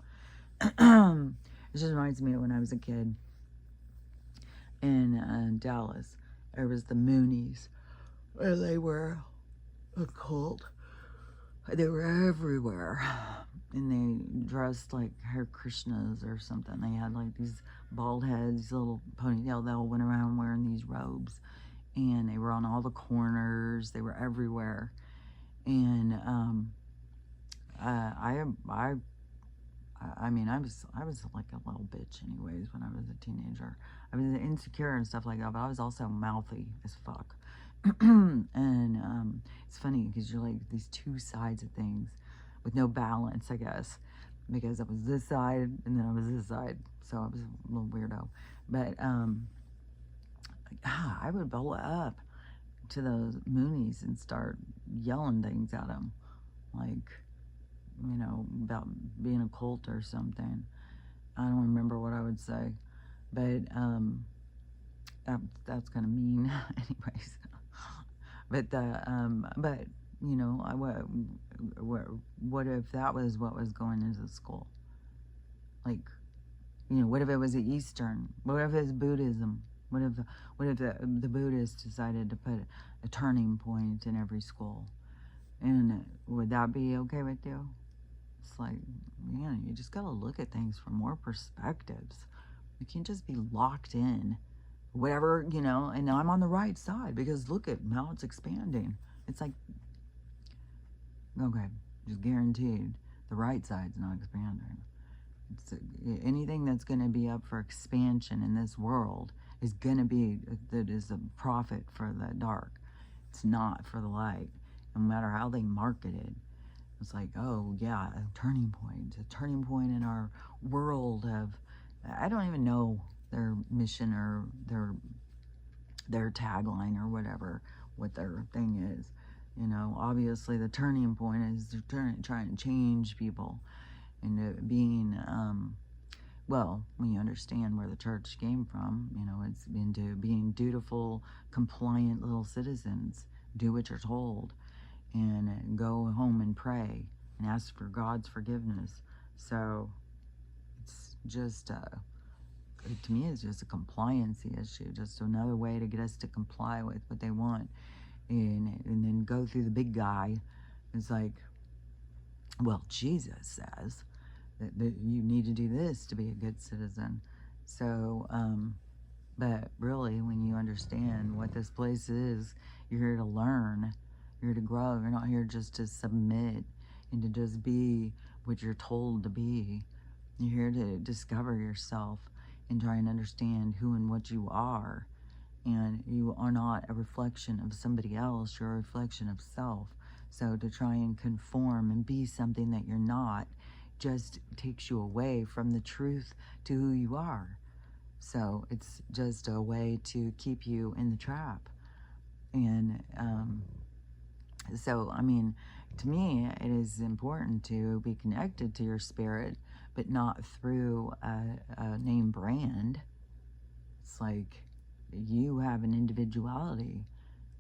It just reminds me of when I was a kid in Dallas. There was the Moonies, where they were a cult. They were everywhere, and they dressed like Hare Krishnas or something. They had like these bald heads, little ponytail. They all went around wearing these robes, and they were on all the corners. They were everywhere, and I mean, I was like a little bitch anyways when I was a teenager. I was insecure and stuff like that, but I was also mouthy as fuck. And it's funny because you're like these 2 sides of things with no balance, I guess, because I was this side and then I was this side, so I was a little weirdo. But I would bowl up to those Moonies and start yelling things at them, like, you know, about being a cult or something. I don't remember what I would say. But that's kind of mean, anyways. But you know, what if that was what was going into the school? Like, you know, what if it was Eastern? What if it's Buddhism? What if the Buddhists decided to put a turning point in every school? And would that be okay with you? It's like, man, you just gotta look at things from more perspectives. You can't just be locked in. Whatever, you know, and I'm on the right side because look at how it's expanding. It's like, okay, just guaranteed the right side's not expanding. It's, anything that's going to be up for expansion in this world is going to be, that is a profit for the dark. It's not for the light, no matter how they market it. It's like, oh yeah, a turning point in our world of, I don't even know their mission or their tagline or whatever, what their thing is. You know, obviously the turning point is they're trying to change people into being, well, when you understand where the church came from, you know, it's into being dutiful, compliant little citizens, do what you're told, and go home and pray and ask for God's forgiveness. So it's just, to me, it's just a compliancy issue, just another way to get us to comply with what they want, and then go through the big guy. It's like, well, Jesus says that you need to do this to be a good citizen. So, but really, when you understand what this place is, you're here to learn, you're here to grow. You're not here just to submit and to just be what you're told to be. You're here to discover yourself and try and understand who and what you are. And you are not a reflection of somebody else, you're a reflection of self. So to try and conform and be something that you're not just takes you away from the truth to who you are. So it's just a way to keep you in the trap. And so, I mean, to me, it is important to be connected to your spirit, but not through a name brand. It's like, you have an individuality.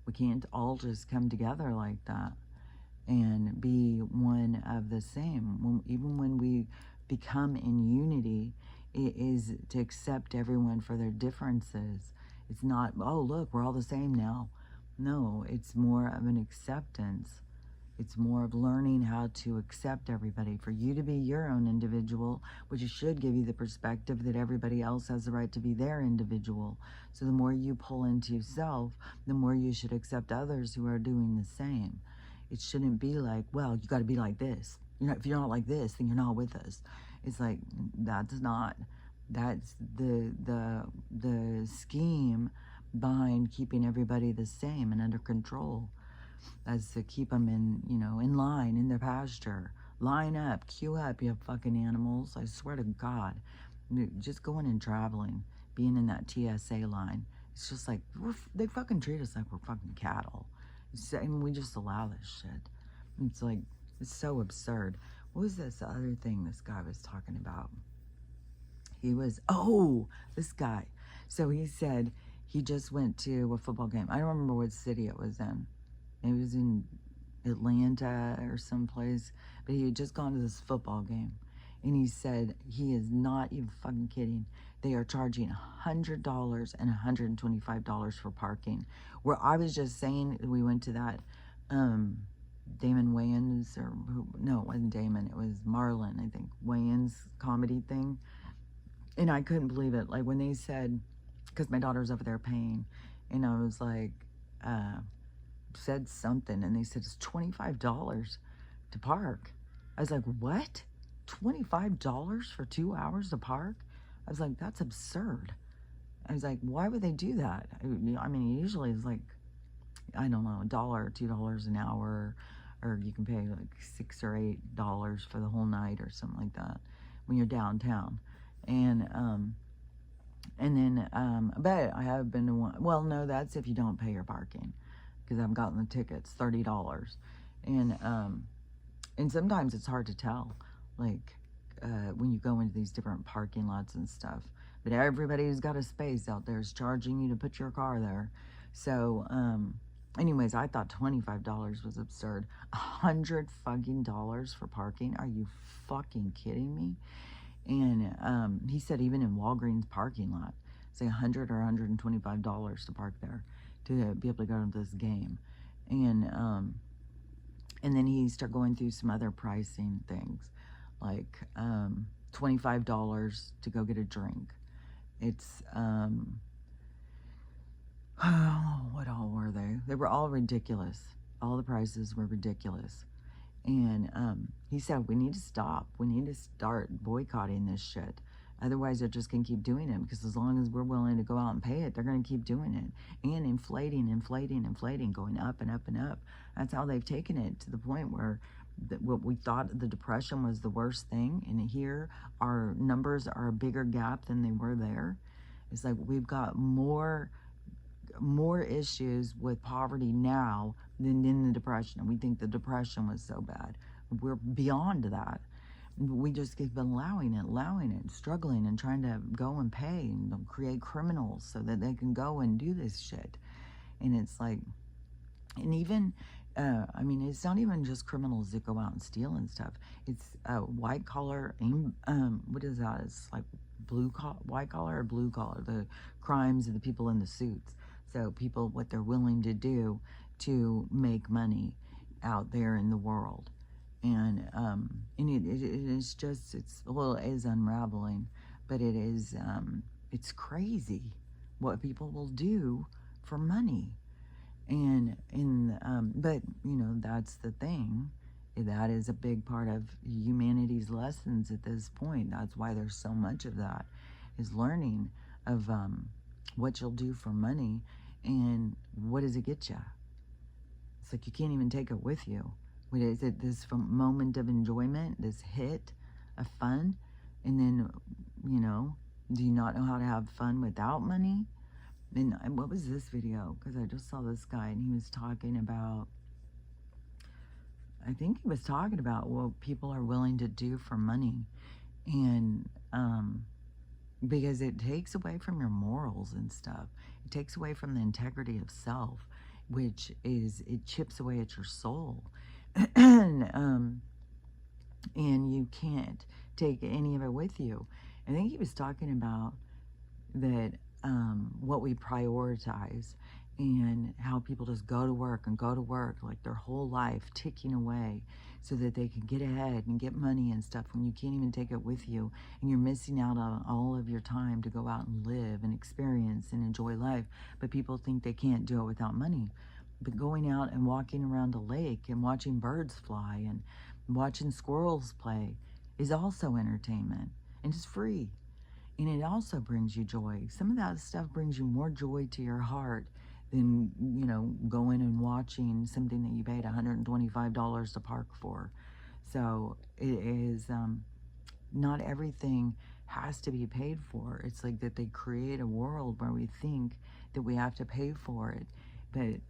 We can't all just come together like that and be one of the same. Even when we become in unity, it is to accept everyone for their differences. It's not, oh, look, we're all the same now. No, it's more of an acceptance. It's more of learning how to accept everybody. For you to be your own individual, which should give you the perspective that everybody else has the right to be their individual. So the more you pull into yourself, the more you should accept others who are doing the same. It shouldn't be like, well, you got to be like this. You know, if you're not like this, then you're not with us. It's like, that's the scheme behind keeping everybody the same and under control, as to keep them in, you know, in line, in their pasture. Line up, queue up, you fucking animals. I swear to God. Just going and traveling, being in that TSA line, it's just like, they fucking treat us like we're fucking cattle. And we just allow this shit. It's like, it's so absurd. What was this other thing this guy was talking about? He was, oh, this guy. So he said he just went to a football game. I don't remember what city it was in. It was in Atlanta or someplace. But he had just gone to this football game. And he said he is not even fucking kidding. They are charging $100 and $125 for parking. Where I was just saying, we went to that Damon Wayans, or no, it wasn't Damon, it was Marlon, I think, Wayans comedy thing. And I couldn't believe it. Like when they said, because my daughter's over there paying, and I was like, said something, and they said it's $25 to park. I was like, what? $25 for 2 hours to park? I was like, that's absurd. I was like, why would they do that? I mean, usually it's like, I don't know, $1 or $2 an hour, or you can pay like $6 or $8 for the whole night or something like that when you're downtown. And then, but I have been to one, well, no, that's if you don't pay your parking, because I've gotten the tickets, $30. And sometimes it's hard to tell, like, when you go into these different parking lots and stuff. But everybody who's got a space out there is charging you to put your car there. So, anyways, I thought $25 was absurd. $100 for parking? Are you fucking kidding me? And he said even in Walgreens parking lot, say $100 or $125 to park there to be able to go to this game. And then he started going through some other pricing things, like $25 to go get a drink. It's what all were they? They were all ridiculous. All the prices were ridiculous. And he said, we need to stop. We need to start boycotting this shit. Otherwise, they're just going to keep doing it, because as long as we're willing to go out and pay it, they're going to keep doing it. And inflating, going up and up and up. That's how they've taken it, to the point where what we thought the Depression was the worst thing, and here our numbers are a bigger gap than they were there. It's like we've got more issues with poverty now than in the Depression. And we think the Depression was so bad. We're beyond that. We just keep allowing it, struggling and trying to go and pay and create criminals so that they can go and do this shit. And it's like, and even, I mean, it's not even just criminals that go out and steal and stuff. It's white collar, what is that? It's like white collar or blue collar, the crimes of the people in the suits. So people, what they're willing to do to make money out there in the world. And it is just, it is unraveling, but it is, it's crazy what people will do for money. But, you know, that's the thing. That is a big part of humanity's lessons at this point. That's why there's so much of that, is learning of what you'll do for money and what does it get you. It's like you can't even take it with you. What is it, this moment of enjoyment, this hit of fun? And then, you know, do you not know how to have fun without money? And what was this video? Because I just saw this guy and he was talking about, I think he was talking about what people are willing to do for money. And because it takes away from your morals and stuff. It takes away from the integrity of self, which is, it chips away at your soul. And you can't take any of it with you. I think he was talking about that, what we prioritize, and how people just go to work like their whole life ticking away so that they can get ahead and get money and stuff, when you can't even take it with you, and you're missing out on all of your time to go out and live and experience and enjoy life. But people think they can't do it without money. But going out and walking around a lake and watching birds fly and watching squirrels play is also entertainment, and it's free. And it also brings you joy. Some of that stuff brings you more joy to your heart than, you know, going and watching something that you paid $125 to park for. So it is, not everything has to be paid for. It's like that they create a world where we think that we have to pay for it. But,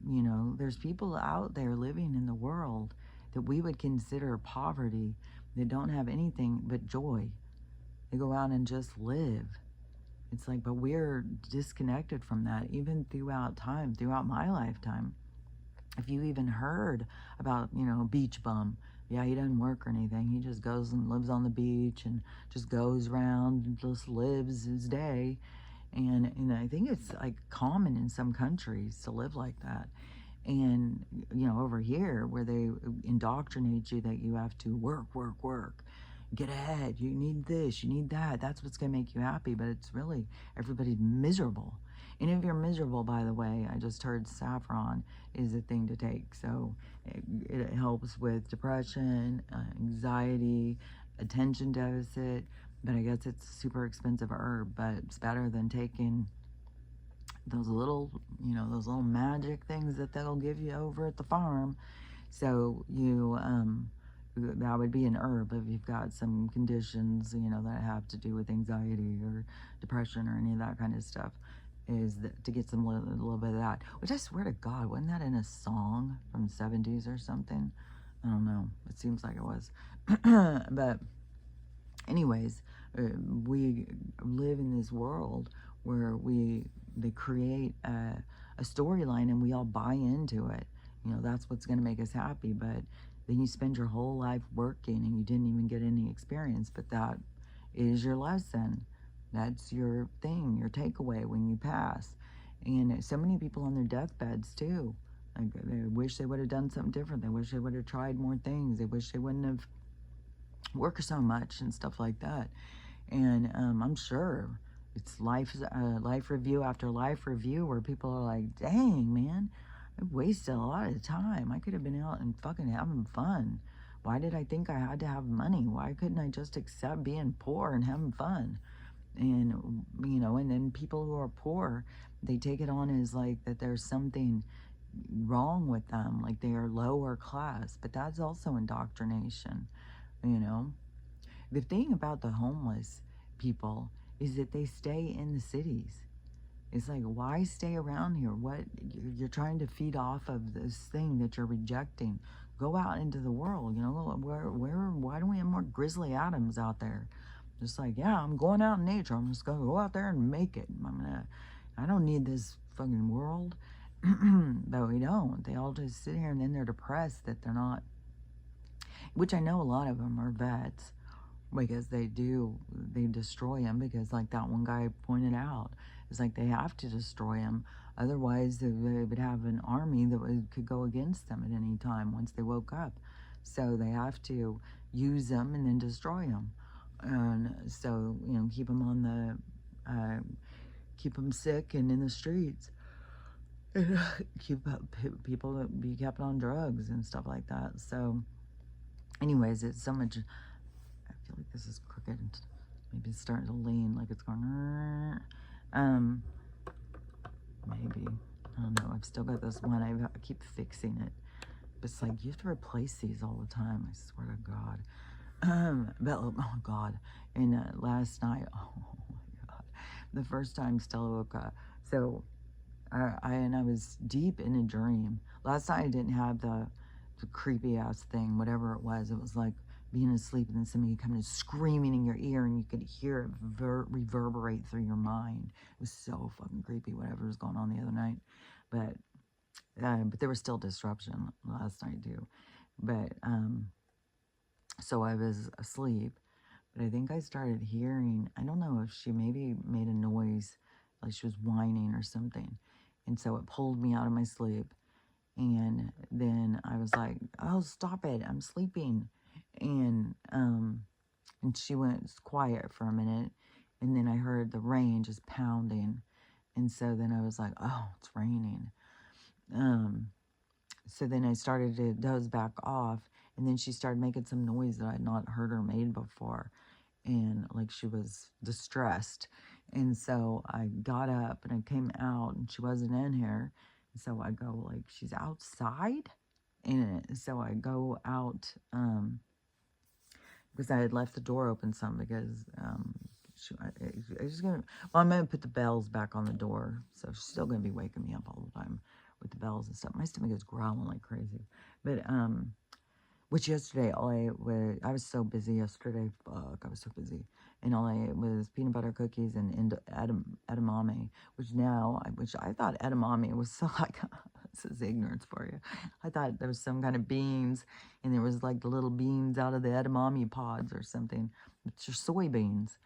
you know, there's people out there living in the world that we would consider poverty, that don't have anything but joy. They go out and just live. It's like, but we're disconnected from that, even throughout time, throughout my lifetime. If you even heard about, you know, beach bum, yeah, he doesn't work or anything. He just goes and lives on the beach and just goes around and just lives his day. And I think it's like common in some countries to live like that. And, you know, over here where they indoctrinate you that you have to work, get ahead, you need this, you need that, that's what's going to make you happy. But it's really, everybody's miserable. And if you're miserable, by the way, I just heard saffron is a thing to take. So it helps with depression, anxiety, attention deficit. But I guess it's a super expensive herb, but it's better than taking those little, you know, those little magic things that they'll give you over at the farm. So you, that would be an herb if you've got some conditions, you know, that have to do with anxiety or depression or any of that kind of stuff, is that, to get some a little bit of that. Which I swear to God, wasn't that in a song from the 70s or something? I don't know. It seems like it was. But Anyways, we live in this world where they create a storyline and we all buy into it. You know, that's what's going to make us happy. But then you spend your whole life working and you didn't even get any experience. But that is your lesson. That's your thing, your takeaway when you pass. And so many people on their deathbeds too. Like they wish they would have done something different. They wish they would have tried more things. They wish they wouldn't have worked so much and stuff like that. And I'm sure it's life review after life review where people are like, dang, man, I wasted a lot of time. I could have been out and fucking having fun. Why did I think I had to have money? Why couldn't I just accept being poor and having fun? And, you know, and then people who are poor, they take it on as like that there's something wrong with them, like they are lower class. But that's also indoctrination, you know? The thing about the homeless people is that they stay in the cities. It's like, why stay around here? What you're trying to feed off of this thing that you're rejecting. Go out into the world, you know. Why don't we have more Grizzly Adams out there? Just like, yeah, I'm going out in nature. I'm just gonna go out there and make it. I don't need this fucking world. But we don't. They all just sit here and then they're depressed that they're not. Which I know a lot of them are vets because they destroy them because like that one guy pointed out, it's like they have to destroy them, otherwise they would have an army that could go against them at any time once they woke up. So they have to use them and then destroy them, and so, you know, keep them on the keep them sick and in the streets. Keep people be kept on drugs and stuff like that. So anyways, it's so much. I feel like this is crooked. Maybe it's starting to lean like it's going. Maybe. I don't know. I've still got this one. I keep fixing it. But it's like you have to replace these all the time. I swear to God. But oh God. And last night, oh my God, the first time Stella woke up. So I was deep in a dream. Last night I didn't have the creepy ass thing, whatever it was. It was like being asleep and then somebody coming and screaming in your ear and you could hear it reverberate through your mind. It was so fucking creepy, whatever was going on the other night. But there was still disruption last night too. But so I was asleep, but I think I started hearing, I don't know if she maybe made a noise like she was whining or something. And so it pulled me out of my sleep. And then I was like, oh, stop it, I'm sleeping. And she went quiet for a minute. And then I heard the rain just pounding. And so then I was like, oh, it's raining. So then I started to doze back off. And then she started making some noise that I'd not heard her made before. And like she was distressed. And so I got up and I came out and she wasn't in here. So I go like, she's outside? And so I go out because I had left the door open some because I was gonna, well, I'm gonna put the bells back on the door. So she's still gonna be waking me up all the time with the bells and stuff. My stomach is growling like crazy. But which yesterday, I was so busy yesterday. Fuck, I was so busy. And all I ate was peanut butter cookies and edamame, which I thought edamame was so like, this is ignorance for you. I thought there was some kind of beans, and there was like the little beans out of the edamame pods or something. It's your soybeans.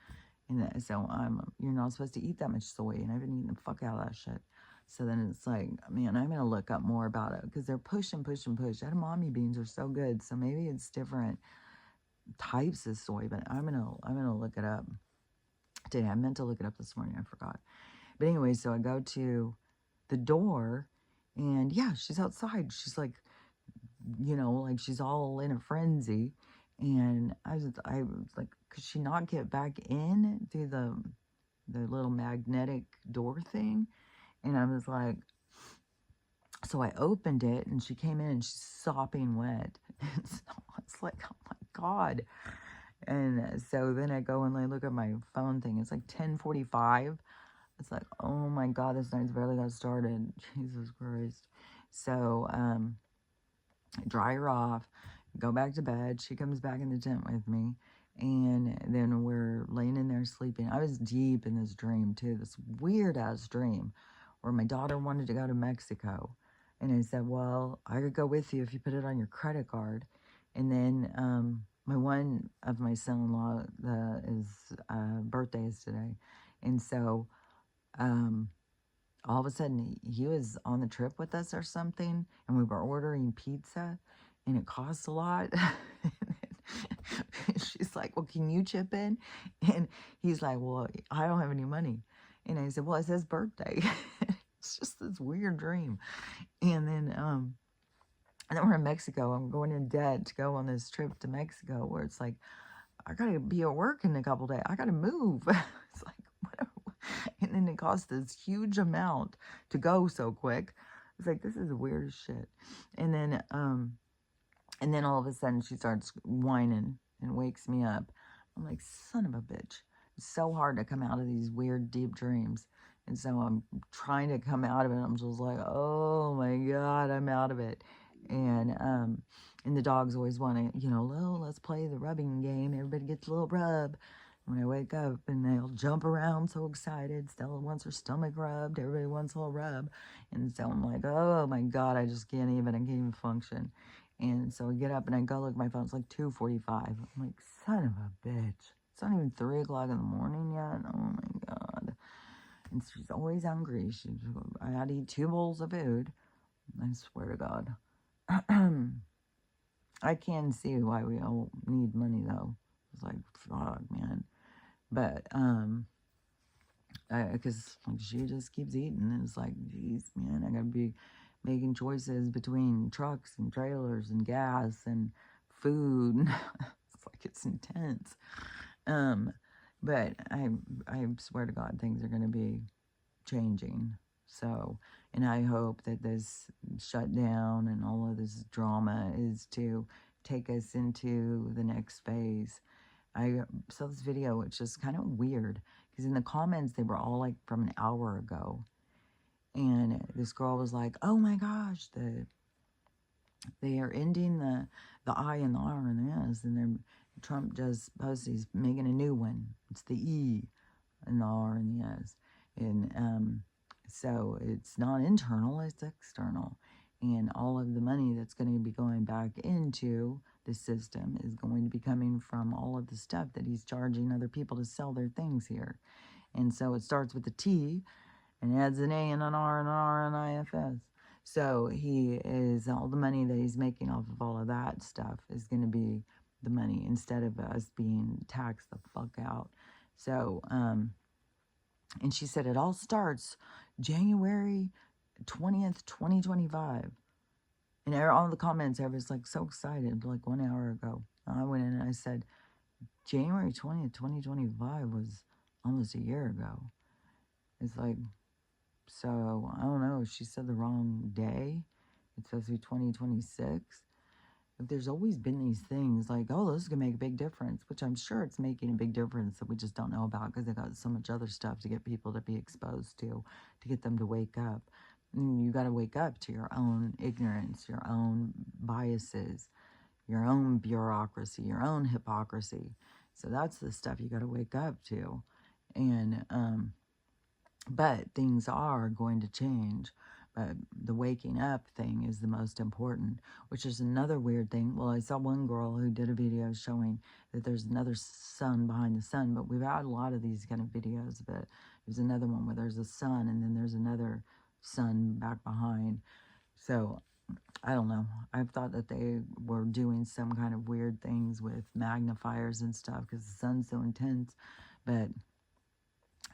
And so you're not supposed to eat that much soy, and I've been eating the fuck out of that shit. So then it's like, man, I'm going to look up more about it because they're push. Edamame beans are so good. So maybe it's different types of soy, but I'm going to look it up today. I meant to look it up this morning. I forgot. But anyway, so I go to the door and yeah, she's outside. She's like, you know, like she's all in a frenzy. And I was like, could she not get back in through the little magnetic door thing? And I was like, so I opened it and she came in and she's sopping wet. And so it's like, oh my God. And so then I go and I look at my phone thing. It's like 10:45. It's like, oh my God, this night's barely got started. Jesus Christ. So dry her off, go back to bed. She comes back in the tent with me. And then we're laying in there sleeping. I was deep in this dream too, this weird ass dream where my daughter wanted to go to Mexico. And I said, well, I could go with you if you put it on your credit card. And then my one of my son-in-law, his birthday is today. And so all of a sudden he was on the trip with us or something, and we were ordering pizza, and it cost a lot. She's like, well, can you chip in? And he's like, well, I don't have any money. And I said, well, it's his birthday. It's just this weird dream. And then we're in Mexico. I'm going in debt to go on this trip to Mexico, where it's like, I gotta be at work in a couple days. I gotta move. It's like, whatever. And then it costs this huge amount to go so quick. It's like, this is weird as shit. And then all of a sudden she starts whining and wakes me up. I'm like, son of a bitch. It's so hard to come out of these weird, deep dreams. And so I'm trying to come out of it. I'm just like, oh my God, I'm out of it. And the dogs always want to, let's play the rubbing game. Everybody gets a little rub. When I wake up, and they'll jump around so excited. Stella wants her stomach rubbed. Everybody wants a little rub. And so I'm like, oh my God, I can't even function. And so I get up and I go look at my phone. It's like 2:45. I'm like, son of a bitch. It's not even 3 o'clock in the morning yet. Oh my God. And she's always hungry. I had to eat 2 bowls of food. I swear to God. I can see why we all need money though. It's like, fuck, man. But, because she just keeps eating, and it's like, geez, man, I gotta be making choices between trucks and trailers and gas and food. It's like, it's intense. But I swear to God, things are gonna be changing. So, and I hope that this shutdown and all of this drama is to take us into the next phase. I saw this video, which is kind of weird, because in the comments, they were all like from an hour ago. And this girl was like, oh my gosh, they are ending the I and the R and the S. And Trump just posted, he's making a new one. It's the E and the R and the S. And so it's not internal, it's external. And all of the money that's going to be going back into the system is going to be coming from all of the stuff that he's charging other people to sell their things here. And so it starts with a T and adds an A and an R and IFS. So all the money that he's making off of all of that stuff is going to be the money, instead of us being taxed the fuck out. So, and she said it all starts January 20th, 2025. And all the comments, everybody's like so excited, like 1 hour ago. I went in and I said, January 20th, 2025 was almost a year ago. It's like, so I don't know. She said the wrong day. It's supposed to be 2026. But there's always been these things like, oh, this is going to make a big difference, which I'm sure it's making a big difference that we just don't know about, because they got so much other stuff to get people to be exposed to get them to wake up. And you got to wake up to your own ignorance, your own biases, your own bureaucracy, your own hypocrisy. So that's the stuff you got to wake up to. And, but things are going to change. But the waking up thing is the most important, which is another weird thing. Well, I saw one girl who did a video showing that there's another sun behind the sun, but we've had a lot of these kind of videos, but there's another one where there's a sun and then there's another sun back behind. So I don't know. I've thought that they were doing some kind of weird things with magnifiers and stuff because the sun's so intense, but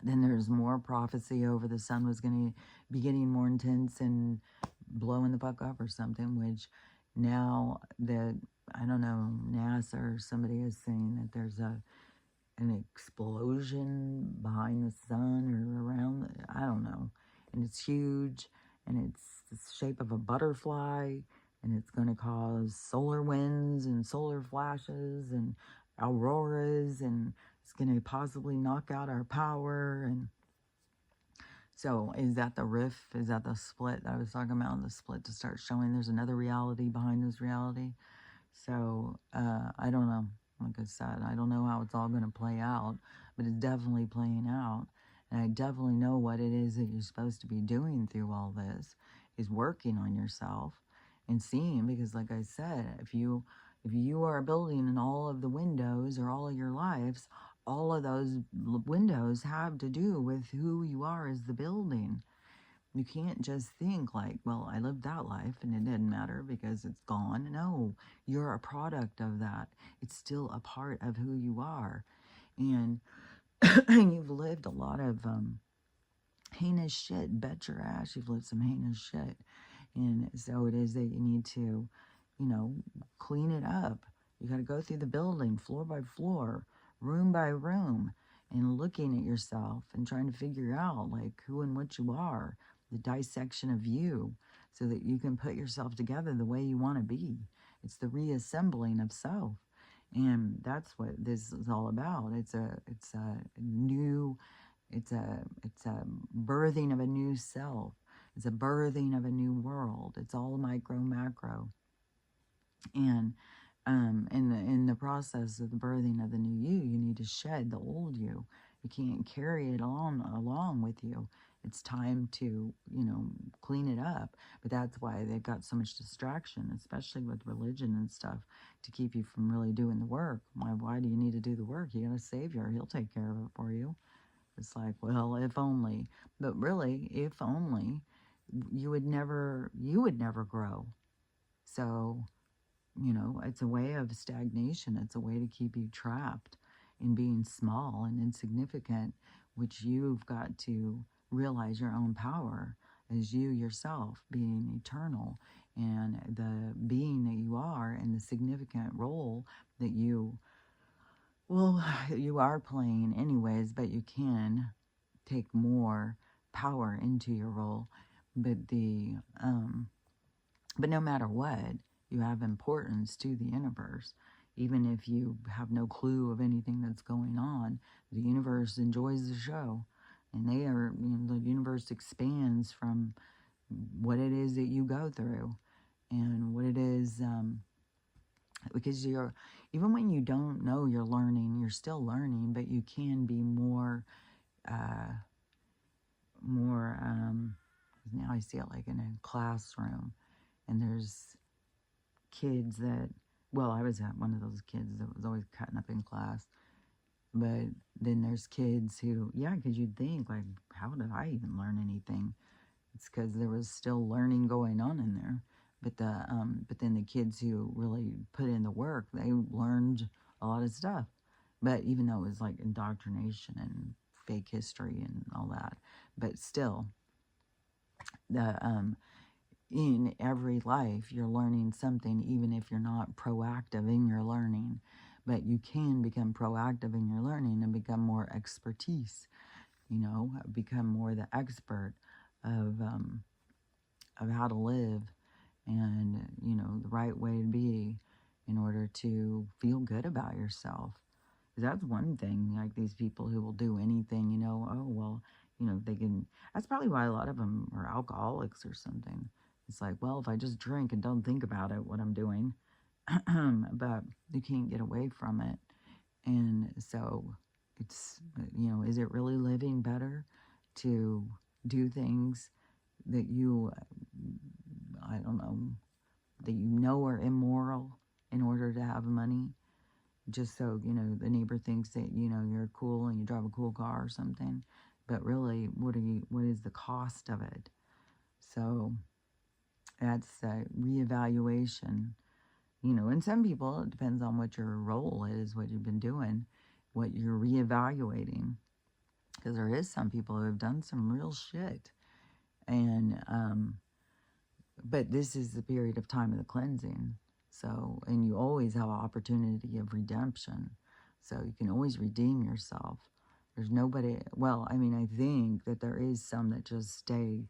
then there's more prophecy over the sun was going to be getting more intense and blowing the fuck up or something, which now that, I don't know, NASA or somebody is saying that there's an explosion behind the sun or around, I don't know. And it's huge, and it's the shape of a butterfly, and it's going to cause solar winds and solar flashes and auroras, and it's going to possibly knock out our power. And so is that the rift? Is that the split that I was talking about? The split to start showing there's another reality behind this reality. So I don't know. Like I said, I don't know how it's all going to play out, but it's definitely playing out. And I definitely know what it is that you're supposed to be doing through all this is working on yourself and seeing, because like I said, if you are building in all of the windows or all of your lives, all of those windows have to do with who you are as the building. You can't just think like, well, I lived that life and it didn't matter because it's gone. No, you're a product of that. It's still a part of who you are. And you've lived a lot of heinous shit. Bet your ass you've lived some heinous shit. And so it is that you need to, you know, clean it up. You got to go through the building floor by floor, room by room, and looking at yourself and trying to figure out like who and what you are, the dissection of you, so that you can put yourself together the way you want to be. It's the reassembling of self. And that's what this is all about. It's a new, it's a birthing of a new self. It's a birthing of a new world. It's all micro, macro. And in the process of the birthing of the new you need to shed the old you. You can't carry it along with you. It's time to, clean it up. But that's why they've got so much distraction, especially with religion and stuff, to keep you from really doing the work. Why do you need to do the work? You got a savior. He'll take care of it for you. It's like, well, if only. But really, if only, you would never grow. So, it's a way of stagnation. It's a way to keep you trapped in being small and insignificant, which you've got to realize your own power as you yourself being eternal and the being that you are and the significant role that well, you are playing anyways, but you can take more power into your role. But but no matter what, you have importance to the universe. Even if you have no clue of anything that's going on, the universe enjoys the show. And the universe expands from what it is that you go through and what it is, because even when you don't know you're learning, you're still learning, but you can be uh, now I see it like in a classroom, and there's kids that, well, I was one of those kids that was always cutting up in class, but then there's kids who, yeah, because you'd think, like, how did I even learn anything? It's because there was still learning going on in there. But then the kids who really put in the work, they learned a lot of stuff. But even though it was like indoctrination and fake history and all that, but still, the in every life you're learning something, even if you're not proactive in your learning. But you can become proactive in your learning and become more expertise. Become more the expert of how to live and the right way to be in order to feel good about yourself. 'Cause that's one thing, like these people who will do anything, oh, well, they can, that's probably why a lot of them are alcoholics or something. It's like, well, if I just drink and don't think about it, what I'm doing, but you can't get away from it. And so it's, is it really living better to do things that I don't know, that are immoral in order to have money? Just so, the neighbor thinks that, you're cool and you drive a cool car or something. But really, what is the cost of it? So that's a reevaluation. And some people, it depends on what your role is, what you've been doing, what you're reevaluating. Because there is some people who have done some real shit. And, but this is the period of time of the cleansing. So, and you always have an opportunity of redemption. So you can always redeem yourself. There's nobody, well, I mean, I think that there is some that just stay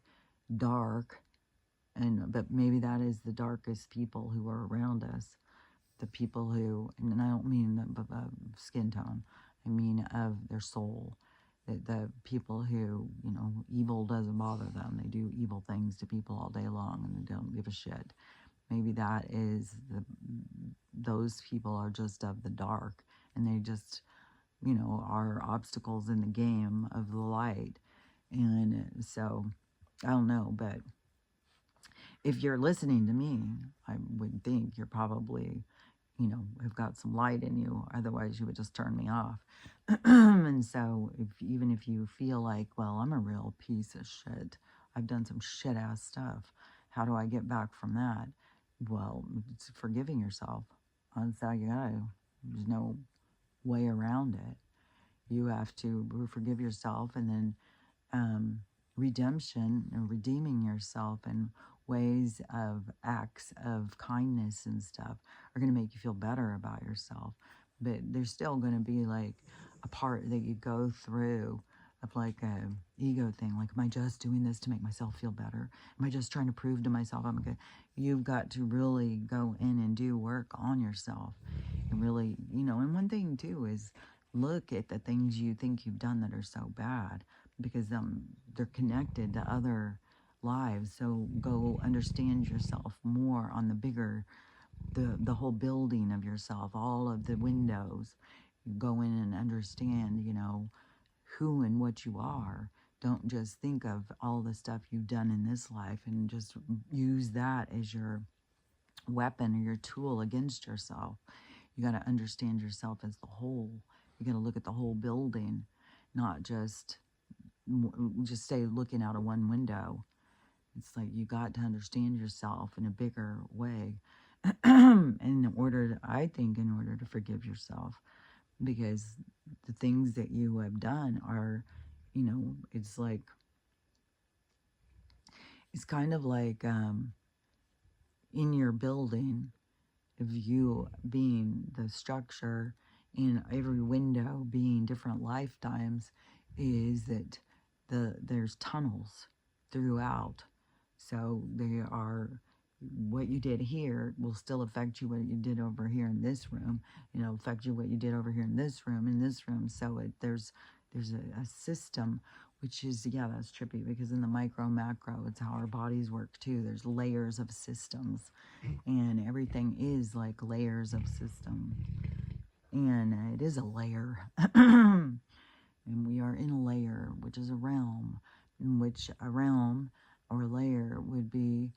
dark, but maybe that is the darkest people who are around us. The people who, and I don't mean the skin tone, I mean of their soul. The people who, evil doesn't bother them. They do evil things to people all day long and they don't give a shit. Maybe that is those people are just of the dark, and they just, are obstacles in the game of the light. And so, I don't know, but if you're listening to me, I would think you're probably, have got some light in you. Otherwise, you would just turn me off. And so, even if you feel like, well, I'm a real piece of shit, I've done some shit ass stuff. How do I get back from that? Well, it's forgiving yourself. That's how you gotta. There's no way around it. You have to forgive yourself, and then redemption and redeeming yourself in ways of acts of kindness and stuff are going to make you feel better about yourself. But there's still going to be like a part that you go through of like a ego thing. Like, am I just doing this to make myself feel better? Am I just trying to prove to myself I'm good? You've got to really go in and do work on yourself. And really, and one thing too is look at the things you think you've done that are so bad, because they're connected to other lives. So go understand yourself more on the bigger, the whole building of yourself, all of the windows. Go in and understand, who and what you are. Don't just think of all the stuff you've done in this life and just use that as your weapon or your tool against yourself. You got to understand yourself as the whole. You got to look at the whole building, not just stay looking out of one window. It's like you got to understand yourself in a bigger way. In order to forgive yourself, because the things that you have done are, it's like, it's kind of like in your building, of you being the structure and every window being different lifetimes, is that there's tunnels throughout. So they are, what you did here will still affect you what you did over here in this room. It'll affect you what you did over here in this room. So there's a system, which is, yeah, that's trippy, because in the micro macro, it's how our bodies work too. There's layers of systems, and everything is like layers of system, and it is a layer. And we are in a layer, which is a realm, in which a realm or a layer would be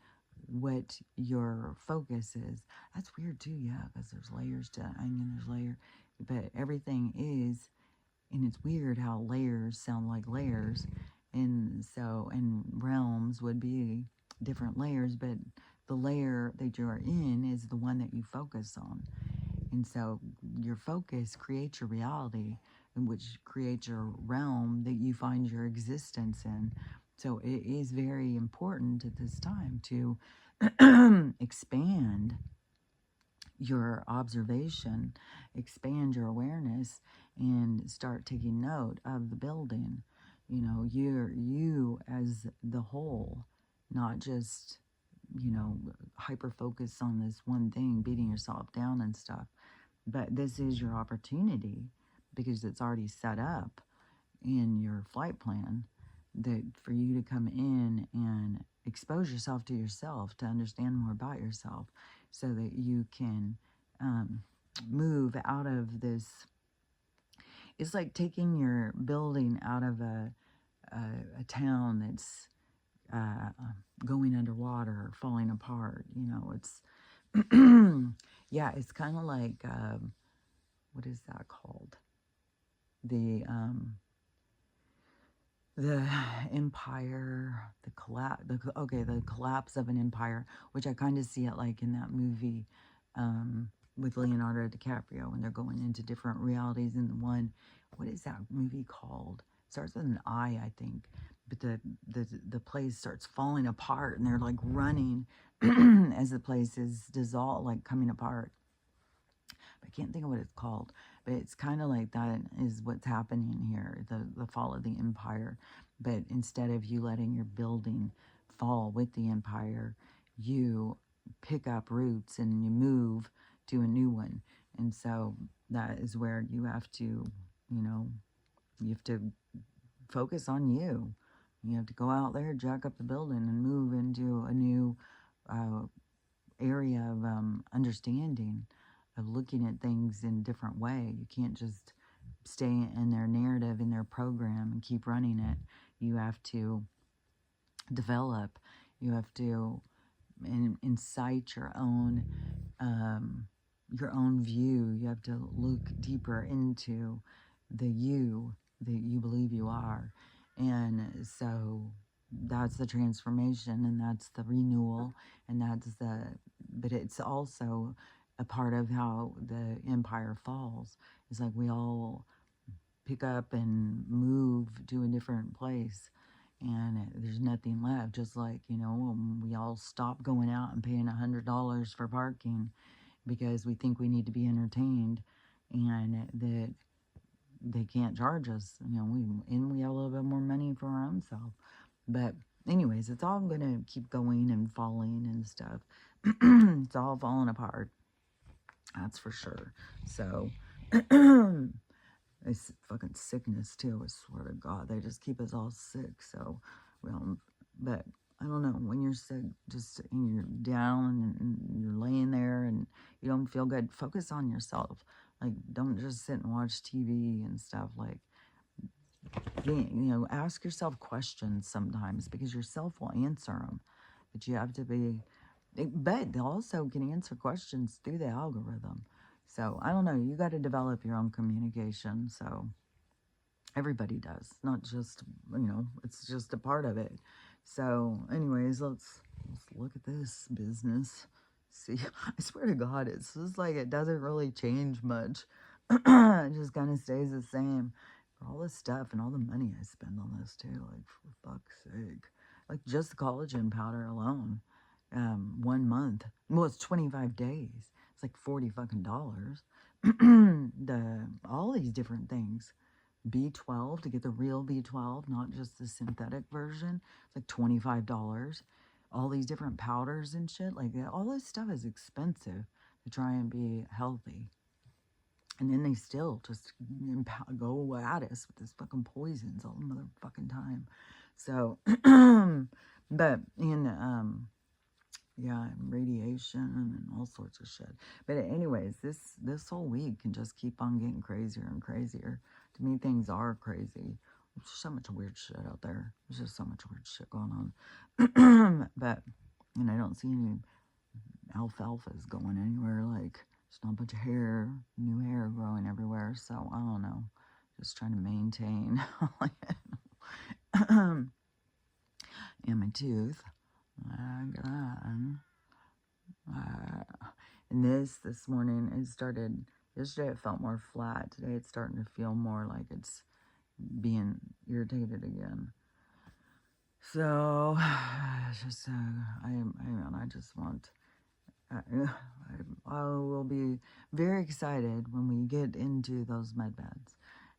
what your focus is. That's weird too, yeah, because there's layers to onion, there's layer, but everything is, and it's weird how layers sound like layers, and so, and realms would be different layers, but the layer that you're in is the one that you focus on. And so your focus creates your reality, and which creates your realm that you find your existence in. So it is very important at this time to expand your observation, expand your awareness, and start taking note of the building. You as the whole, not just, hyper focus on this one thing, beating yourself down and stuff. But this is your opportunity, because it's already set up in your flight plan, that for you to come in and expose yourself to yourself, to understand more about yourself, so that you can move out of this. It's like taking your building out of a town that's going underwater, falling apart. It's yeah, it's kind of like what is that called? The empire, the collapse. The collapse of an empire, which I kind of see it like in that movie with Leonardo DiCaprio, when they're going into different realities. In the one, what is that movie called? It starts with an I think. But the place starts falling apart, and they're like running as the place is dissolved, like coming apart. I can't think of what it's called, but it's kind of like that is what's happening here, the fall of the empire. But instead of you letting your building fall with the empire, you pick up roots and you move to a new one. And so that is where you have to, you have to focus on you. You have to go out there, jack up the building, and move into a new area of understanding of looking at things in a different way. You can't just stay in their narrative, in their program, and keep running it. You have to develop. You have to incite your own view. You have to look deeper into the you that you believe you are. And so that's the transformation, and that's the renewal, and but it's also a part of how the empire falls. It's like we all pick up and move to a different place, and there's nothing left. Just like, we all stop going out and paying $100 for parking because we think we need to be entertained, and that they can't charge us. We have a little bit more money for our own self. But anyways, it's all gonna keep going and falling and stuff. It's all falling apart. That's for sure. So it's fucking sickness too, I swear to God. They just keep us all sick. So, but I don't know, when you're sick, and you're down and you're laying there and you don't feel good, focus on yourself. Like, don't just sit and watch TV and stuff. Like, ask yourself questions sometimes, because yourself will answer them. But you have to but they also can answer questions through the algorithm. So, I don't know, you got to develop your own communication. So, everybody does, not just, it's just a part of it. So, anyways, let's look at this business. See, I swear to God, it's just like it doesn't really change much. It just kind of stays the same. For all this stuff and all the money I spend on this too, like, for fuck's sake. Like, just the collagen powder alone, 1 month, well, it's 25 days. It's like $40 fucking dollars. All these different things. B12, to get the real B12, not just the synthetic version. It's like $25. All these different powders and shit. Like, all this stuff is expensive to try and be healthy. And then they still just go at us with this fucking poisons all the motherfucking time. So, but radiation and all sorts of shit. But anyways, this whole week can just keep on getting crazier and crazier. To me, things are crazy. There's so much weird shit out there. There's just so much weird shit going on. But, I don't see any alfalfas going anywhere. Like, there's not a bunch of new hair growing everywhere. So, I don't know. Just trying to maintain. And my tooth. And this morning, yesterday it felt more flat. Today it's starting to feel more like it's being irritated again. So, I will be very excited when we get into those med beds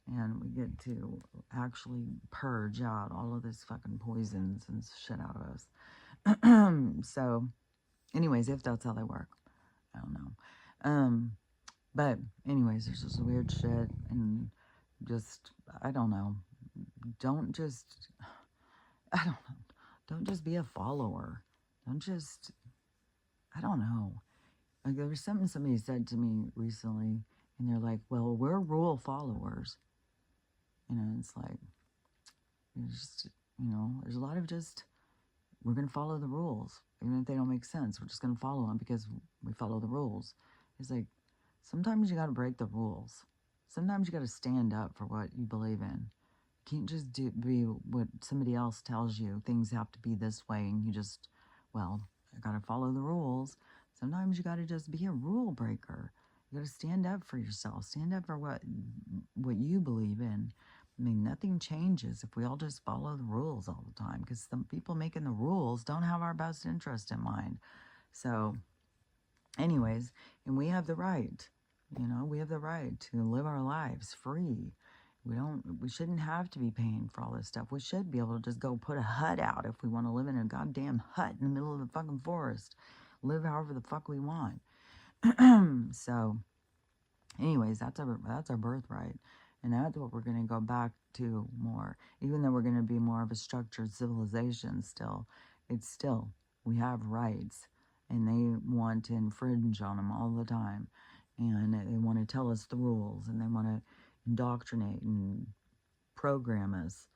and we get to actually purge out all of this fucking poisons and shit out of us. So, anyways, if that's how they work, I don't know. But anyways, there's just weird shit, and just, I don't know. Don't just be a follower. I don't know. Like, there was something somebody said to me recently, and they're like, well, we're rule followers. It's like, there's a lot of just, we're going to follow the rules. Even if they don't make sense, we're just going to follow them because we follow the rules. It's like, sometimes you got to break the rules. Sometimes you got to stand up for what you believe in. You can't just be what somebody else tells you. Things have to be this way, and you just, I got to follow the rules. Sometimes you got to just be a rule breaker. You got to stand up for yourself. Stand up for what you believe in. I mean, nothing changes if we all just follow the rules all the time, because some people making the rules don't have our best interest in mind. So, anyways, and we have the right, we have the right to live our lives free. We shouldn't have to be paying for all this stuff. We should be able to just go put a hut out if we want to live in a goddamn hut in the middle of the fucking forest. Live however the fuck we want. So, anyways, that's our birthright. And that's what we're going to go back to more. Even though we're going to be more of a structured civilization still, we have rights. And they want to infringe on them all the time. and they want to tell us the rules, and they want to indoctrinate and program us.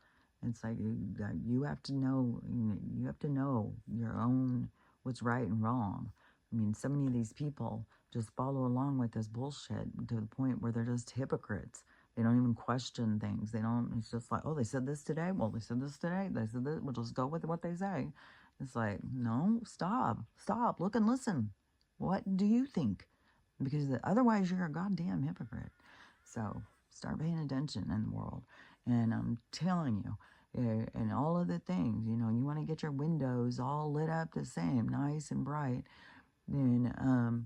It's like you have to know, you have to know your own what's right and wrong. I mean, so many of these people just follow along with this bullshit to the point where they're just hypocrites. They don't even question things. They don't. It's just like, oh, they said this today. Well, they said this today. They said this. We'll just go with what they say. It's like, no, stop, stop, look and listen. What do you think? Because otherwise, you're a goddamn hypocrite. So start paying attention in the world. And I'm telling you, and all of the things, you want to get your windows all lit up the same, nice and bright, then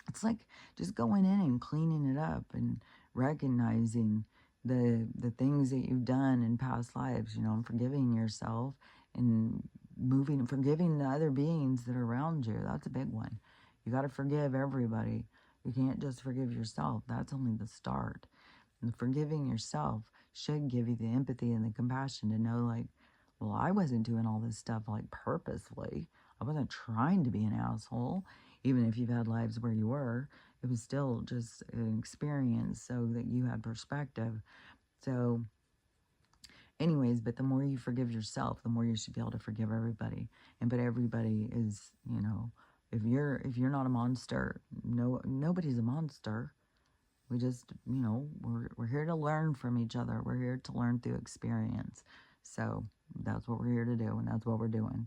it's like just going in and cleaning it up and recognizing the things that you've done in past lives, and forgiving yourself and forgiving the other beings that are around you. That's a big one. You got to forgive everybody. You can't just forgive yourself. That's only the start. And forgiving yourself should give you the empathy and the compassion to know, like, well, I wasn't doing all this stuff like purposely. I wasn't trying to be an asshole. Even if you've had lives where you were, it was still just an experience so that you had perspective. So, anyways, but the more you forgive yourself, the more you should be able to forgive everybody. But everybody is, if you're not a monster, nobody's a monster. We just, we're here to learn from each other. We're here to learn through experience. So that's what we're here to do, and that's what we're doing.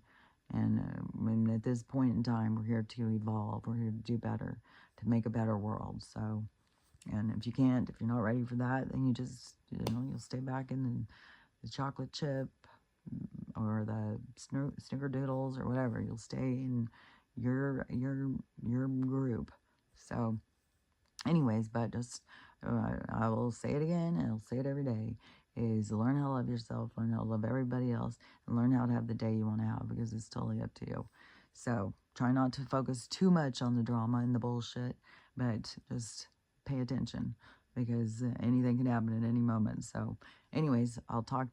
And at this point in time, we're here to evolve. We're here to do better, to make a better world. So, and if you're not ready for that, then you just, you'll stay back in the chocolate chip or the snickerdoodles or whatever. You'll stay in your group. So, anyways, but just I will say it again, and I'll say it every day, is learn how to love yourself, learn how to love everybody else, and learn how to have the day you want to have, because it's totally up to you. So try not to focus too much on the drama and the bullshit, but just pay attention, because anything can happen at any moment. So anyways, we'll talk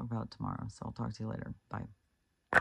about it tomorrow. So I'll talk to you later. Bye.